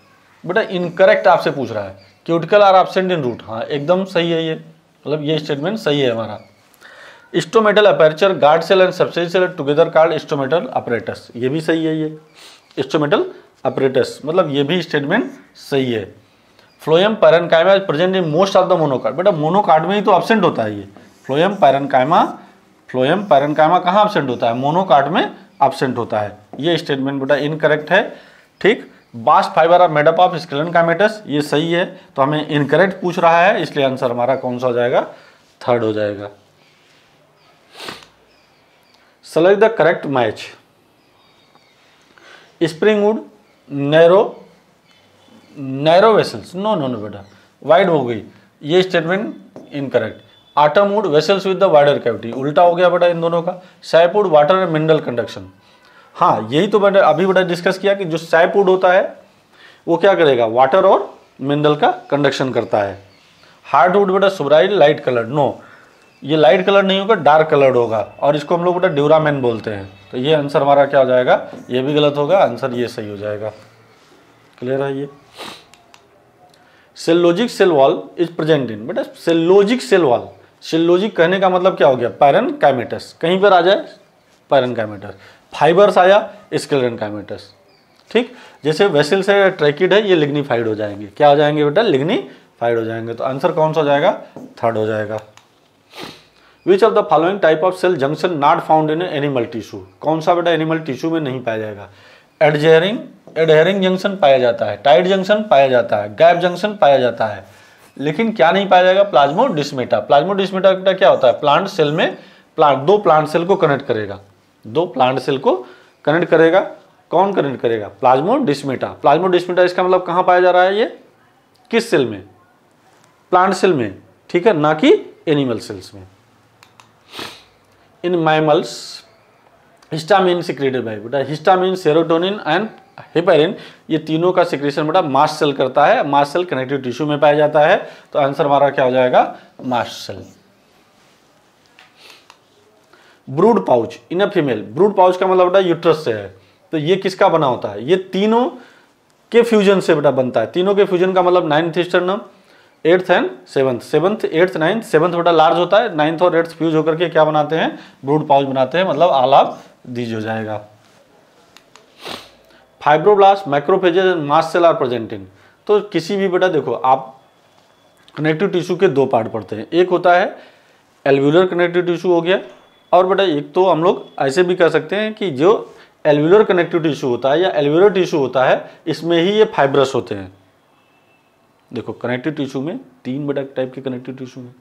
बेटा इनकरेक्ट आपसे पूछ रहा है, cuticle are absent in root, हाँ एकदम सही है ये, मतलब ये स्टेटमेंट सही है हमारा। Stomatal aperture guard cell and subsidiary cell together called stomatal apparatus, ये भी सही है, ये स्टोमेटल अपरेटस, मतलब ये भी स्टेटमेंट सही है। Phloem parenchyma is present in most of the monocot, बेटा मोनोकार्ड में ही तो एब्सेंट होता है ये। फ्लोएम पैरेनकाइमा कहाँ एब्सेंट होता है, मोनोकार्ड में एब्सेंट होता है। ये स्टेटमेंट बेटा इनकरेक्ट है, ठीक। Bast fibre are made up of sclerenchymatous, ये सही है। तो हमें इनकरेक्ट पूछ रहा है, इसलिए आंसर हमारा कौन सा हो जाएगा, थर्ड हो जाएगा। Select the correct match. Springwood narrow vessels, no no no बेटा वाइड हो गई, ये statement incorrect. Autumnwood vessels with the wider cavity, उल्टा हो गया बेटा इन दोनों का। Sapwood water and mineral conduction, हाँ यही तो मैंने अभी बेटा डिस्कस किया कि जो सैपवुड होता है वो क्या करेगा, वाटर और मिनरल का कंडक्शन करता है। हार्टवुड बेटा सुब्राइल लाइट कलर्ड, नो ये लाइट कलर नहीं होगा, डार्क कलर्ड होगा, और इसको हम लोग बेटा ड्यूरामेन बोलते हैं। तो ये आंसर हमारा क्या हो जाएगा, ये भी गलत होगा, आंसर ये सही हो जाएगा। क्लियर है ये। Cellulosic cell wall is present in, बेटा सेलोजिक सेल वॉल, सेलोजिक कहने का मतलब क्या हो गया, पैरेनकाइमेटस, कहीं पर आ जाए पैरेनकाइमेटस, फाइबर्स आया स्क्लेरेनकाइमेटस। ठीक, जैसे वेसल से ट्रैकिड है, ये लिग्निफाइड हो जाएंगे, क्या हो जाएंगे बेटा, लिग्निफाइड हो जाएंगे। तो आंसर कौन सा हो जाएगा, थर्ड हो जाएगा। Which of the following type of cell junction not found in animal tissue, कौन सा बेटा एनिमल टिश्यू में नहीं पाया जाएगा। एडहेरिंग जंक्शन पाया जाता है, टाइट जंक्शन पाया जाता है, गैप जंक्शन पाया जाता है, लेकिन क्या नहीं पाया जाएगा, प्लाज्मोडिस्मेटा। प्लाज्मोडिस्मेटा बेटा क्या होता है, प्लांट सेल में दो प्लांट सेल को कनेक्ट करेगा, दो प्लांट सेल को कनेक्ट करेगा। कौन कनेक्ट करेगा, प्लाज्मोडिस्मेटा। प्लाज्मोडिस्मेटा इसका मतलब कहाँ पाया जा रहा है, ये किस सेल में, प्लांट सेल में, ठीक है, ना कि एनिमल सेल्स में। In mammals histamine secreted by, बेटा हिस्टामिन, सेरोटोनिन एंड हेपेरिन, ये तीनों का सिक्रेशन बेटा मास्ट सेल करता है, मास्ट सेल कनेक्टिव टिश्यू में पाया जाता है। तो आंसर हमारा क्या हो जाएगा, mast cell. Brood pouch in a female, brood pouch का मतलब बेटा यूट्रस से है, तो ये किसका बना होता है, ये तीनों के फ्यूजन से बेटा बनता है। तीनों के फ्यूजन का मतलब 9th sternum, 8th and 7th, 7th 8th 9th, 7th बेटा लार्ज होता है, 9th और 8th फ्यूज होकर के क्या बनाते हैं, ब्रूड पाउच बनाते हैं, मतलब ऑल ऑफ दीज हो जाएगा। Fibroblast, macrophages and mast cell are present in, तो किसी भी बेटा देखो आप कनेक्टिव टिश्यू के दो पार्ट पढ़ते हैं, एक होता है एल्व्यूलर कनेक्टिव टिश्यू हो गया, और बेटा एक तो हम लोग ऐसे भी कह सकते हैं कि जो एल्व्यूलर कनेक्टिव टिश्यू होता है या एल्व्यूलर टिश्यू होता है, इसमें ही ये फाइब्रस होते हैं। देखो कनेक्टिव टिश्यू में तीन बेटा टाइप के कनेक्टिव टिश्यू हैं,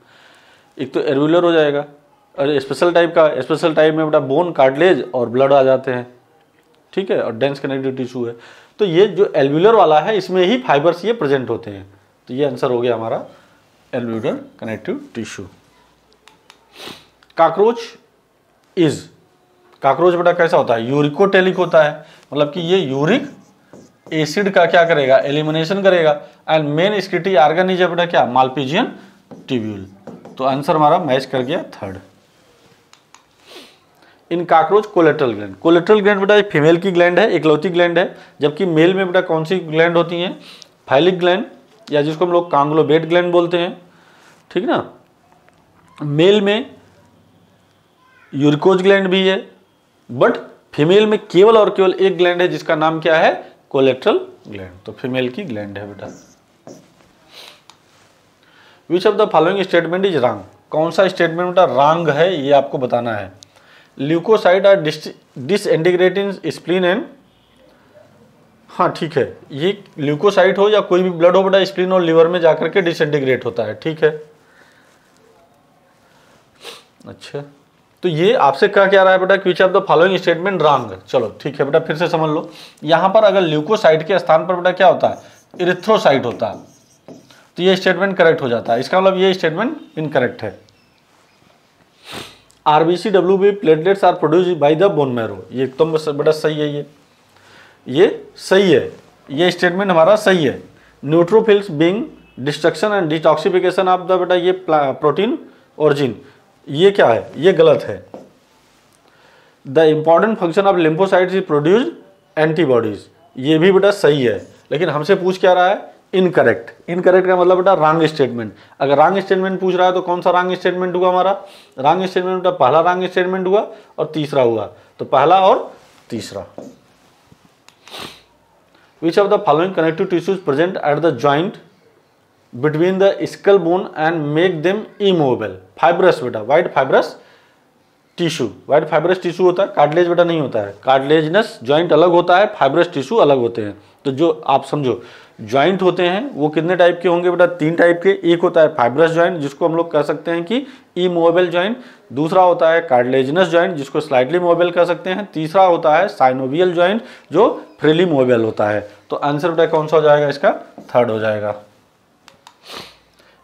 एक तो एल्व्यूलर हो जाएगा, और स्पेशल टाइप का, स्पेशल टाइप में बेटा बोन, कार्टिलेज और ब्लड आ जाते हैं, ठीक है, और डेंस कनेक्टिव टिश्यू है। तो ये जो एल्व्यूलर वाला है इसमें ही फाइबर्स ये प्रेजेंट होते हैं। तो ये आंसर हो गया हमारा alveolar connective tissue. Cockroach is, cockroach बेटा कैसा होता है, यूरिकोटेलिक होता है, मतलब कि ये यूरिक एसिड का क्या करेगा, एलिमिनेशन करेगा। एंड मेन स्क्रीटी ऑर्गन इज बेटा क्या, मालपीजियन ट्यूब्यूल। तो आंसर हमारा मैच कर गया थर्ड। इन cockroach collateral gland, collateral gland बेटा एक फीमेल की ग्लैंड है, इकलौती ग्लैंड है, जबकि मेल में बेटा कौन सी ग्लैंड होती है, फाइलिक ग्लैंड, या जिसको हम लोग कांग्लोबेट ग्लैंड बोलते हैं, ठीक ना। मेल में यूरिकोज ग्लैंड भी है, बट फीमेल में केवल और केवल एक ग्लैंड है जिसका नाम क्या है, कोलेट्रल ग्लैंड। तो फीमेल की ग्लैंड है बेटा। विच of the following statement is wrong, कौन सा स्टेटमेंट बेटा रॉन्ग है ये आपको बताना है। Leucocyte are disintegrate in spleen and, हाँ ठीक है, ये ल्यूकोसाइड हो या कोई भी ब्लड हो बेटा स्प्लीन और लिवर में जाकर के डिसइंटीग्रेट होता है, ठीक है। अच्छा, तो ये आपसे क्या रहा है बेटा, विच of the following statement wrong. चलो ठीक है बेटा, फिर से समझ लो, यहां पर अगर ल्यूकोसाइड के स्थान पर बेटा क्या होता है, इरिथ्रोसाइट होता है, तो ये स्टेटमेंट करेक्ट हो जाता है। इसका मतलब ये स्टेटमेंट इनकरेक्ट है। RBC WBC platelets are produced by the bone marrow, ये एकदम बेटा सही है, ये सही है, ये स्टेटमेंट हमारा सही है। Neutrophils being destruction and detoxification of the बेटा ये प्रोटीन ओरिजिन, ये क्या है, ये गलत है। The important function of lymphocytes is produced antibodies, ये भी बेटा सही है, लेकिन हमसे पूछ क्या रहा है, इनकरेक्ट। इनकरेक्ट का मतलब बेटा रॉन्ग स्टेटमेंट। अगर रॉन्ग स्टेटमेंट पूछ रहा है तो कौन सा रॉन्ग स्टेटमेंट हुआ हमारा, रॉन्ग स्टेटमेंट बेटा पहला रॉन्ग स्टेटमेंट हुआ और तीसरा हुआ, तो पहला और तीसरा। Which of the following connective tissues present at the joint between the skull bone and make them immovable, fibrous बेटा, white fibrous tissue, white fibrous tissue होता है, कार्टिलेज बेटा नहीं होता है, कार्टिलेजनस जॉइंट अलग होता है, फाइब्रस टिश्यू अलग होते हैं। तो जो आप समझो जॉइंट होते हैं वो कितने टाइप के होंगे बेटा, तीन टाइप के। एक होता है फाइब्रस जॉइंट जिसको हम लोग कह सकते हैं कि इमूवेबल जॉइंट, दूसरा होता है कार्टिलेजनस जॉइंट जिसको स्लाइटली मूवेबल कह सकते हैं, तीसरा होता है साइनोवियल जॉइंट जो फ्रीली मूवेबल होता है। तो आंसर बेटा कौन सा हो जाएगा, इसका थर्ड हो जाएगा।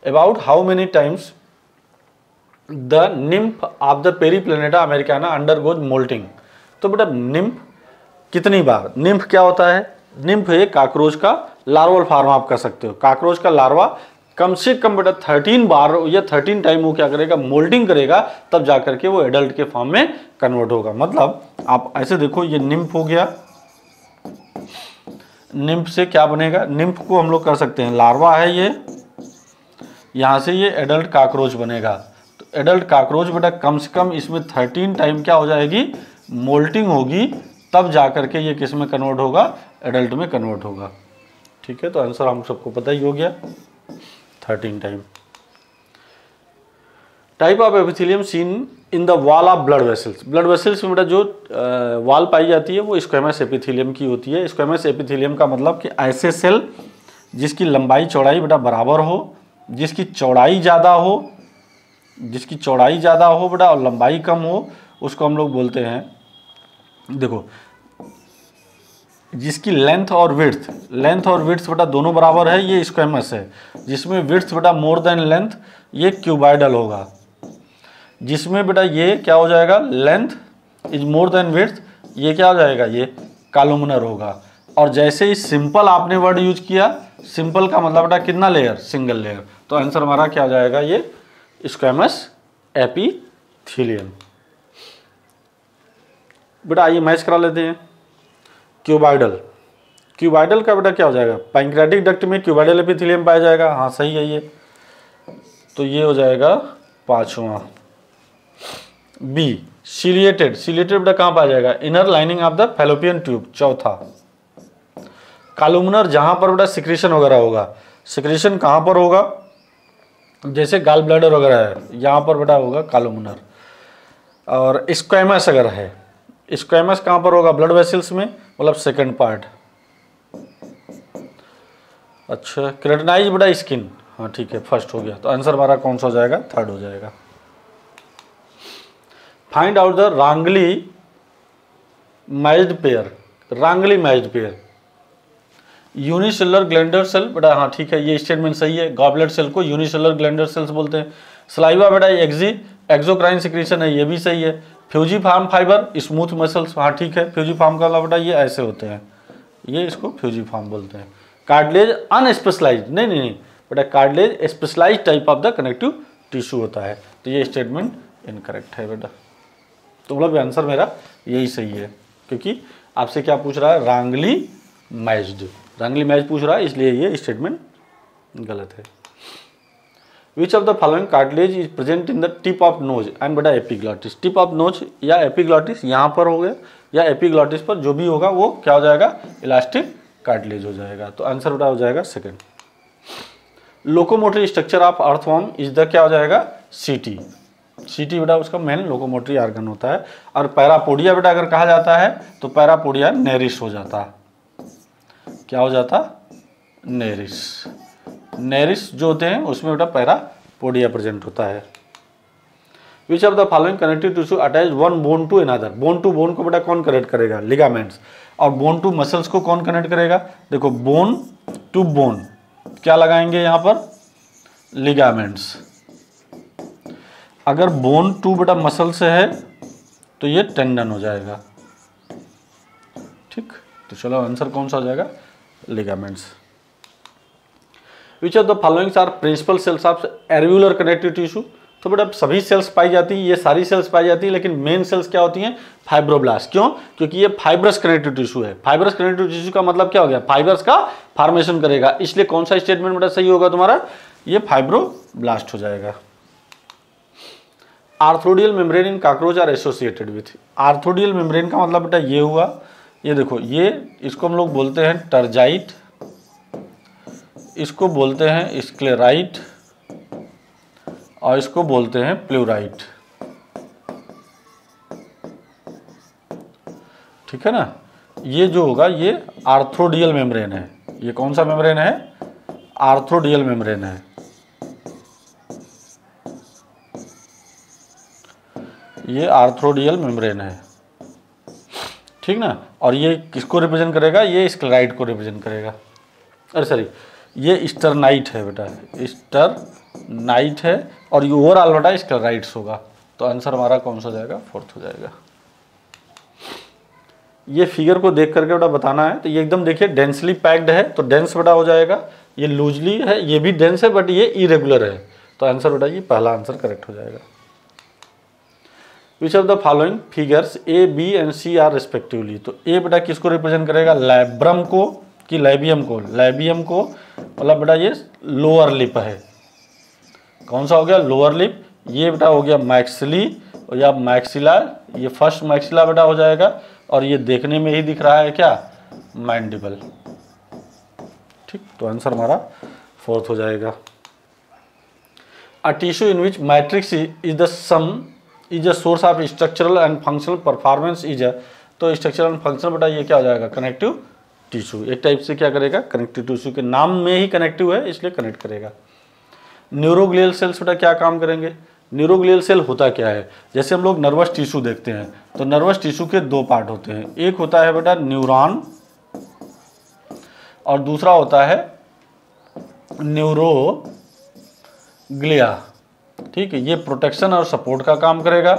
About how many times the nymph of the Periplaneta americana undergoes moulting, तो बेटा निम्फ कितनी बार, निम्फ क्या होता है, निम्फ एक कॉकरोच का लार्वल फार्म आप कह सकते हो, कॉकरोच का लार्वा कम से कम बेटा 13 बार या 13 टाइम वो क्या करेगा, मोल्डिंग करेगा, तब जाकर के वो एडल्ट के फॉर्म में कन्वर्ट होगा। मतलब आप ऐसे देखो, ये निम्फ हो गया, निम्फ से क्या बनेगा, निम्फ को हम लोग कर सकते हैं लार्वा है ये, यहाँ से ये एडल्ट काकरोच बनेगा। तो एडल्ट काकरोच बेटा कम से कम इसमें 13 टाइम क्या हो जाएगी, मोल्टिंग होगी, तब जाकर के ये किस में कन्वर्ट होगा, एडल्ट में कन्वर्ट होगा। ठीक है, तो आंसर हम सबको पता ही हो गया, 13 time. Type of epithelium seen in the wall of blood vessels. Blood vessels में बेटा जो वॉल पाई जाती है वो स्क्वेमस एपिथेलियम की होती है। स्क्वेमस एपिथेलियम का मतलब कि ऐसे सेल जिसकी लंबाई चौड़ाई बेटा बराबर हो, जिसकी चौड़ाई ज़्यादा हो, जिसकी चौड़ाई ज़्यादा हो बेटा और लंबाई कम हो, उसको हम लोग बोलते हैं, देखो जिसकी लेंथ और विड्थ, लेंथ और विड्थ बेटा दोनों बराबर है, ये स्क्वेमस है। जिसमें विड्थ बेटा मोर देन लेंथ, ये क्यूबाइडल होगा। जिसमें बेटा ये क्या हो जाएगा, length is more than width, ये क्या हो जाएगा, ये कॉलमनर होगा। और जैसे ही सिंपल आपने वर्ड यूज किया, सिंपल का मतलब बेटा कितना लेयर, सिंगल लेयर, तो आंसर हमारा क्या हो जाएगा, ये स्क्वेमस एपिथेलियम। बेटा आइए मैच करा लेते हैं। क्यूबाइडल, क्यूबाइडल का बेटा क्या हो जाएगा, पैंक्रियाटिक डक्ट में क्यूबाइडल एपिथेलियम पाया जाएगा। हाँ सही है ये, तो ये हो जाएगा 5वां। बी सिलिएटेड, सिलिएटेड बेटा कहाँ पाया जाएगा, inner lining of the fallopian tube, चौथा। कॉलमनर जहां पर बेटा सिक्रेशन वगैरह होगा, सिक्रेशन कहां पर होगा, जैसे गाल ब्लैडर वगैरह है, यहाँ पर बेटा होगा कॉलमनर। और स्क्वेमस अगर है, स्क्वेमस कहां पर होगा, ब्लड वेसल्स में, मतलब सेकंड पार्ट। अच्छा केराटिनाइज बेटा स्किन, हाँ ठीक है फर्स्ट हो गया, तो आंसर हमारा कौन सा हो जाएगा, थर्ड हो जाएगा। Find out the wrongly matched pair, wrongly matched pair. Unicellular glandular cell बेटा, हाँ ठीक है ये स्टेटमेंट सही है, गॉबलेट सेल को यूनिसेलुलर ग्लैंडर सेल्स बोलते हैं। सलाइवा बेटा एक्सोक्राइन सिक्रीशन है, ये भी सही है। फ्यूजीफार्म फाइबर स्मूथ मसल्स, हाँ ठीक है, फ्यूजीफार्म का बेटा ये ऐसे होते हैं, ये इसको फ्यूजीफार्म बोलते हैं। कार्टिलेज अनस्पेशलाइज्ड, नहीं बेटा cartilage specialised type of the connective tissue होता है, तो ये स्टेटमेंट इनकरेक्ट है बेटा। तो मतलब आंसर मेरा यही सही है, क्योंकि आपसे क्या पूछ रहा है, रांगली मैच्ड, रांगली मैच पूछ रहा है, इसलिए ये स्टेटमेंट गलत है। Which of the following cartilage is present in the tip of nose and बेटा एपिग्लॉटिस। टिप ऑफ नोज या एपिग्लॉटिस यहाँ पर हो गया, या एपिग्लॉटिस पर जो भी होगा वो क्या हो जाएगा, इलास्टिक कार्टिलेज हो जाएगा, तो आंसर बेटा हो जाएगा second. Locomotory structure of earthworm is the क्या हो जाएगा, सीटी। सीटी बेटा उसका मेन लोकोमोटरी ऑर्गन होता है। और पैरापोडिया बेटा अगर कहा जाता है तो पैरापोडिया नेरिस हो जाता, क्या हो जाता, नेरिस। नेरिस जो होते हैं उसमें बेटा पैरापोडिया प्रेजेंट होता है। Which of the following connective tissue attach one bone to another. Bone to bone को बेटा कौन कनेक्ट करेगा, लिगामेंट्स। और बोन टू मसल्स को कौन कनेक्ट करेगा, देखो बोन टू बोन क्या लगाएंगे यहाँ पर, लिगामेंट्स। अगर बोन टू बेटा मसल से है तो ये टेंडन हो जाएगा, ठीक। तो चलो आंसर कौन सा हो जाएगा, ligaments. Which of the followings are principal cells of alveolar connective tissue. तो बेटा सभी सेल्स पाई जाती है, ये सारी सेल्स पाई जाती है, लेकिन मेन सेल्स क्या होती हैं, फाइब्रोब्लास्ट। क्यों, क्योंकि ये फाइब्रस कनेक्टिव टिश्यू है। फाइब्रस कनेक्टिव टिश्यू का मतलब क्या हो गया, फाइबर्स का फॉर्मेशन करेगा, इसलिए कौन सा स्टेटमेंट बेटा सही होगा तुम्हारा, ये फाइब्रोब्लास्ट हो जाएगा। Arthrodial membrane in cockroach are associated with. Arthrodial membrane का मतलब बेटा ये हुआ, ये देखो ये, इसको हम लोग बोलते हैं टर्जाइट, इसको बोलते हैं स्क्लेराइट, और इसको बोलते हैं प्लूराइट, ठीक है ना। ये जो होगा ये आर्थोडियल मेम्ब्रेन है। ये कौन सा मेम्ब्रेन है, आर्थोडियल मेम्ब्रेन है। ये आर्थोडियल मेम्ब्रेन है, ठीक ना। और ये किसको रिप्रेजेंट करेगा, ये स्क्लेराइट को रिप्रेजेंट करेगा। अरे सॉरी, ये स्टरनाइट है बेटा, स्टरनाइट है, और ये ओवरऑल बेटा स्क्लेराइट्स होगा। तो आंसर हमारा कौन सा हो जाएगा, फोर्थ हो जाएगा। ये फिगर को देख करके बेटा बताना है, तो ये एकदम देखिए डेंसली पैक्ड है, तो डेंस बेटा हो जाएगा। ये लूजली है, ये भी डेंस है, बट ये इरेगुलर है। तो आंसर बेटा ये पहला आंसर करेक्ट हो जाएगा। Which of the following figures A, B and C are respectively. तो ए बेटा किसको रिप्रेजेंट करेगा, लैब्रम को कि लैबियम को, लैबियम को, मतलब बेटा ये लोअर लिप है। कौन सा हो गया, लोअर लिप। ये बेटा हो गया मैक्सिली या मैक्सिला, ये फर्स्ट मैक्सिला बेटा हो जाएगा, और ये देखने में ही दिख रहा है क्या, मैंडिबल। ठीक, तो आंसर हमारा फोर्थ हो जाएगा। A tissue in which matrix is the some is a source of structural and functional performance is a, तो स्ट्रक्चरल एंड फंक्शनल बेटा ये क्या हो जाएगा, कनेक्टिव टिश्यू। एक टाइप से क्या करेगा, कनेक्टिव टिश्यू के नाम में ही कनेक्टिव है इसलिए कनेक्ट करेगा। न्यूरोग्लियल सेल्स बेटा क्या काम करेंगे, न्यूरोग्लियल सेल होता क्या है, जैसे हम लोग नर्वस टिश्यू देखते हैं तो नर्वस टिश्यू के दो पार्ट होते हैं, एक होता है बेटा न्यूरॉन और दूसरा होता है न्यूरोग्लिया। ठीक है, ये प्रोटेक्शन और सपोर्ट का काम करेगा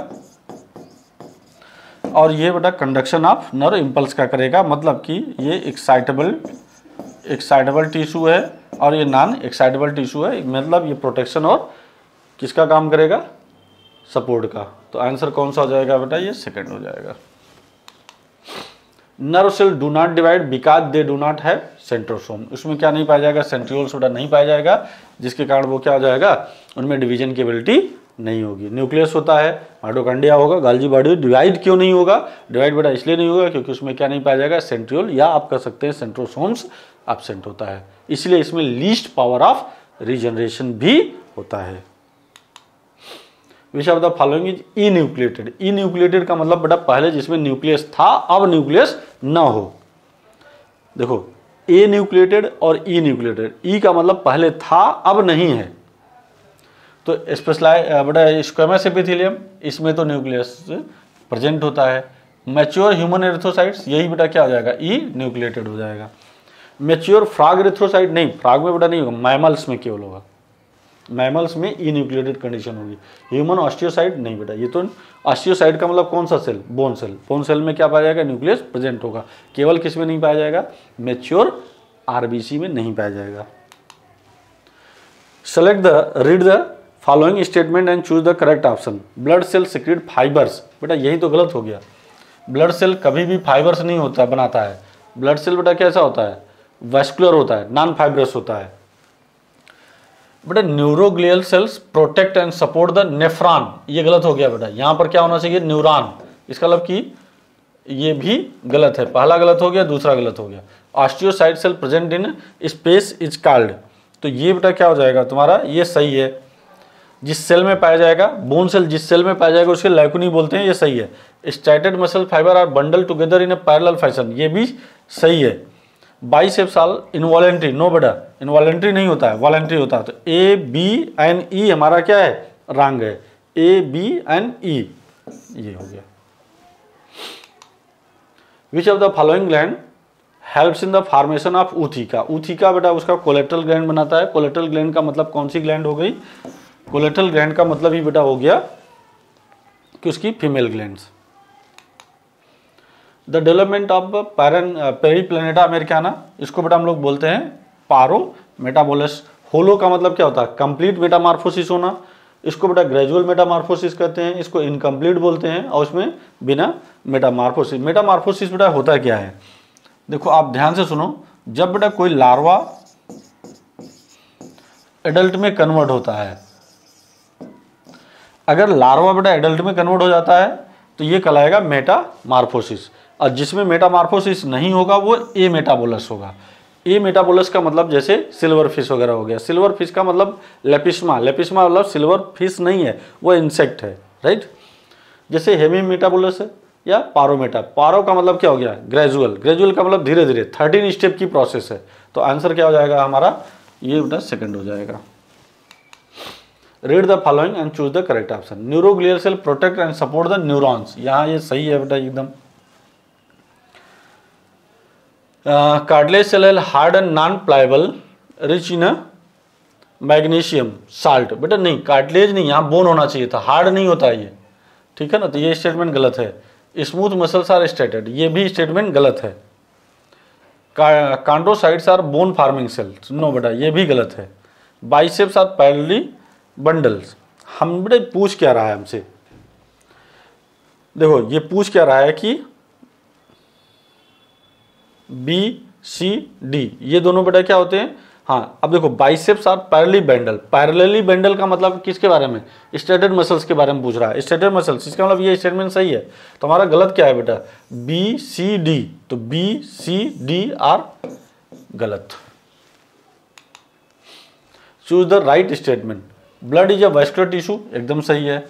और ये बेटा कंडक्शन ऑफ नर्व इम्पल्स का करेगा, मतलब कि ये एक्साइटेबल टिश्यू है और ये नॉन एक्साइटेबल टिश्यू है, मतलब ये प्रोटेक्शन और किसका काम करेगा, सपोर्ट का। तो आंसर कौन सा हो जाएगा बेटा, ये सेकंड हो जाएगा। Nerve cell do not divide because they do not have centrosome. उसमें क्या नहीं पाया जाएगा, सेंट्रियोल्स बेटा नहीं पाया जाएगा, जिसके कारण वो क्या हो जाएगा, उनमें डिवीजन की एबिलिटी नहीं होगी। न्यूक्लियस होता है, माइटोकॉन्ड्रिया होगा, गाल्जी बॉडी। डिवाइड क्यों नहीं होगा, डिवाइड बेटा इसलिए नहीं होगा क्योंकि उसमें क्या नहीं पाया जाएगा, सेंट्रियोल या आप कह सकते हैं सेंट्रोसोम्स एब्सेंट होता है, इसलिए इसमें लीस्ट पावर ऑफ रीजनरेशन भी होता है। Which of the following is E nucleated. E nucleated का मतलब बेटा पहले जिसमें न्यूक्लियस था अब न्यूक्लियस ना हो। देखो ए न्यूक्लिएटेड और ई न्यूक्लिएटेड, ई का मतलब पहले था अब नहीं है। तो बेटा स्क्वेमस एपिथेलियम, इसमें तो न्यूक्लियस प्रेजेंट होता है। मैच्योर ह्यूमन एरिथ्रोसाइट्स, यही बेटा क्या हो जाएगा, ई न्यूक्लिएटेड हो जाएगा। मैच्योर फ्रॉग एरिथ्रोसाइट नहीं, फ्रॉग में बेटा नहीं होगा, मैमल्स में केवल होगा, मैमल्स में ई न्यूक्लिएटेड कंडीशन होगी। ह्यूमन ऑस्टियोसाइट नहीं बेटा, ये तो ऑस्टियोसाइट का मतलब कौन सा cell, bone cell. Bone cell में क्या पाया जाएगा, न्यूक्लियस प्रेजेंट होगा। केवल किस में नहीं पाया जाएगा, मैच्योर आरबीसी में नहीं पाया जाएगा। Select the read the following statement and choose the correct option. Blood cell secrete fibres, बेटा यही तो गलत हो गया। ब्लड सेल कभी भी फाइबर्स नहीं होता बनाता है। ब्लड सेल बेटा कैसा होता है, वैस्कुलर होता है, नॉन फाइब्रस होता है। बेटा neuroglial sales protect and support the nephron, ये गलत हो गया बेटा। यहां पर क्या होना चाहिए, न्यूरॉन, इसका मतलब कि ये भी गलत है, पहला गलत हो गया, दूसरा गलत हो गया। Osteocyte cell present in space is called, तो ये बेटा क्या हो जाएगा तुम्हारा, ये सही है। जिस सेल में पाया जाएगा, बोन सेल जिस सेल में पाया जाएगा उसके लैकुनी बोलते हैं, ये सही है। Striated muscle fibre are bundle together in a parallel fashion, ये भी सही है। बाइसेप्स आर इनवॉलेंट्री, नो बेटा इनवॉलेंट्री नहीं होता है, वॉलेंट्री होता है। तो ए बी एंड ई हमारा क्या है, रॉन्ग है। ए बी एंड ई ये हो गया। विच of the following gland helps in the formation of ऊथिका। ऊथिका बेटा उसका कोलेटरल ग्लैंड बनाता है। कोलेटरल ग्लैंड का मतलब कौन सी ग्लैंड हो गई, कोलेटरल ग्लैंड का मतलब ही बेटा हो गया कि उसकी female glands. The development of Periplaneta Americana, इसको बेटा हम लोग बोलते हैं पारो मेटाबोलस। होलो का मतलब क्या होता है, कंप्लीट मेटामार्फोसिस होना। इसको बेटा ग्रेजुअल मेटामार्फोसिस कहते हैं, इसको इनकम्प्लीट बोलते हैं, और उसमें बिना मेटामार्फोसिस। मेटामार्फोसिस बेटा होता क्या है, देखो आप ध्यान से सुनो। जब बेटा कोई लार्वा एडल्ट में कन्वर्ट होता है, अगर लार्वा बेटा एडल्ट में कन्वर्ट हो जाता है तो ये कहलाएगा मेटामार्फोसिस, और जिसमें मेटामार्फोसिस नहीं होगा वो ए मेटाबोलस होगा। ए मेटाबोलस का मतलब जैसे सिल्वर फिश वगैरह हो गया। सिल्वर फिश का मतलब लेपिस्मा, लेपिस्मा मतलब सिल्वर फिश नहीं है, वो इंसेक्ट है, राइट। जैसे हेमी मेटाबोलस है या पारोमेटा, पारो का मतलब क्या हो गया, ग्रेजुअल, ग्रेजुअल का मतलब धीरे धीरे, 13 स्टेप की प्रोसेस है। तो आंसर क्या हो जाएगा हमारा, ये बेटा सेकंड हो जाएगा। Read the following and choose the correct option. Neuroglial cell protect and support the neurons, यहाँ ये सही है बेटा एकदम। Cartilage cell hard and non pliable rich in magnesium salt, बेटा नहीं कार्टिलेज नहीं, यहाँ बोन होना चाहिए था, हार्ड नहीं होता है ये, ठीक है ना। तो ये स्टेटमेंट गलत है। स्मूथ मसल्स आर स्ट्रेटेड, ये भी स्टेटमेंट गलत है। Chondrocytes are bone forming cells, no बेटा ये भी गलत है। बाइसेप्स आर पैरेलली बंडल्स, हम बेटा पूछ क्या रहा है हमसे, देखो ये पूछ क्या रहा है कि बी सी डी ये दोनों बेटा क्या होते हैं। हाँ अब देखो biceps are parallelly bundle, parallelly bundle का मतलब किसके बारे में, स्टेटेड मसल्स के बारे में पूछ रहा है, स्टेटेड मसल्स, इसका मतलब ये स्टेटमेंट सही है। तो हमारा गलत क्या है बेटा, बी सी डी, तो बी सी डी आर गलत। Choose the right statement, blood is a vascular tissue, एकदम सही है।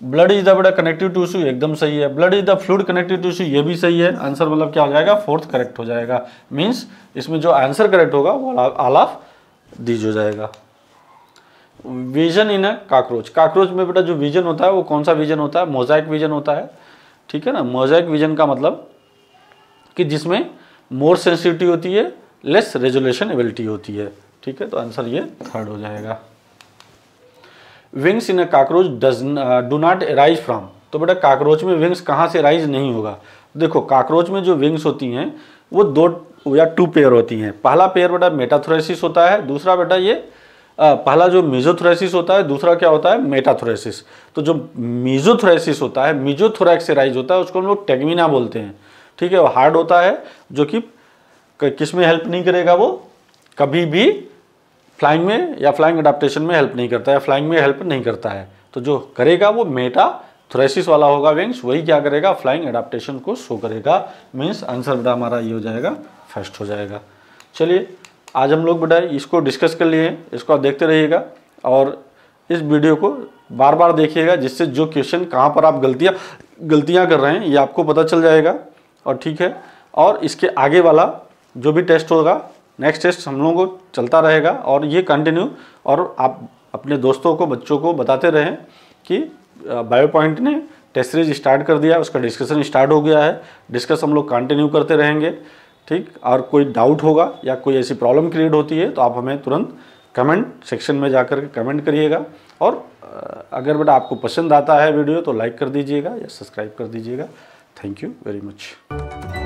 ब्लड इज द बेटा कनेक्टिव टिश्यू, एकदम सही है। Blood is the fluid connective tissue, ये भी सही है। आंसर मतलब क्या हो जाएगा, फोर्थ करेक्ट हो जाएगा। मींस इसमें जो आंसर करेक्ट होगा वो ऑल ऑफ दीज हो जाएगा। Vision in a cockroach, cockroach में बेटा जो विजन होता है वो कौन सा विजन होता है, मोजाइक विजन होता है, ठीक है ना। मोजाइक विजन का मतलब कि जिसमें मोर सेंसिटिविटी होती है, लेस रेजोल्यूशन एबिलिटी होती है, ठीक है। तो आंसर ये थर्ड हो जाएगा। Wings in a cockroach do not rise from, तो बेटा कॉकरोच में विंग्स कहाँ से राइज नहीं होगा। देखो कॉकरोच में जो विंग्स होती हैं वो 2 या 2 पेयर होती हैं। पहला पेयर बेटा मेटाथोरेसिस होता है, दूसरा बेटा ये पहला जो मीजोथोरेसिस होता है, दूसरा क्या होता है मेटाथोरेसिस। तो जो मीजोथोरेसिस होता है, मीजोथोरैक्स से राइज होता है, उसको हम लोग टेगमिना बोलते हैं, ठीक है। वो हार्ड होता है, जो कि किस में हेल्प नहीं करेगा, वो कभी भी फ्लाइंग में या फ्लाइंग अडाप्टेशन में हेल्प नहीं करता है, फ्लाइंग में हेल्प नहीं करता है। तो जो करेगा वो मेटाथोरेसिस वाला होगा विंग्स, वही क्या करेगा, फ्लाइंग अडाप्टेशन को शो करेगा। मीन्स आंसर बेटा हमारा ये हो जाएगा, फर्स्ट हो जाएगा। चलिए आज हम लोग बेटा इसको डिस्कस कर लिए हैं, इसको आप देखते रहिएगा और इस वीडियो को बार बार देखिएगा, जिससे जो क्वेश्चन कहाँ पर आप गलतियाँ कर रहे हैं ये आपको पता चल जाएगा। और ठीक है, और इसके आगे वाला जो भी टेस्ट होगा, नेक्स्ट टेस्ट हम लोगों को चलता रहेगा और ये कंटिन्यू। और आप अपने दोस्तों को, बच्चों को बताते रहें कि बायो पॉइंट ने टेस्ट सीरीज स्टार्ट कर दिया, उसका डिस्कशन स्टार्ट हो गया है। डिस्कस हम लोग कंटिन्यू करते रहेंगे, ठीक। और कोई डाउट होगा या कोई ऐसी प्रॉब्लम क्रिएट होती है तो आप हमें तुरंत कमेंट सेक्शन में जाकर के कमेंट करिएगा। और अगर बेटा आपको पसंद आता है वीडियो तो लाइक कर दीजिएगा या सब्सक्राइब कर दीजिएगा। Thank you very much.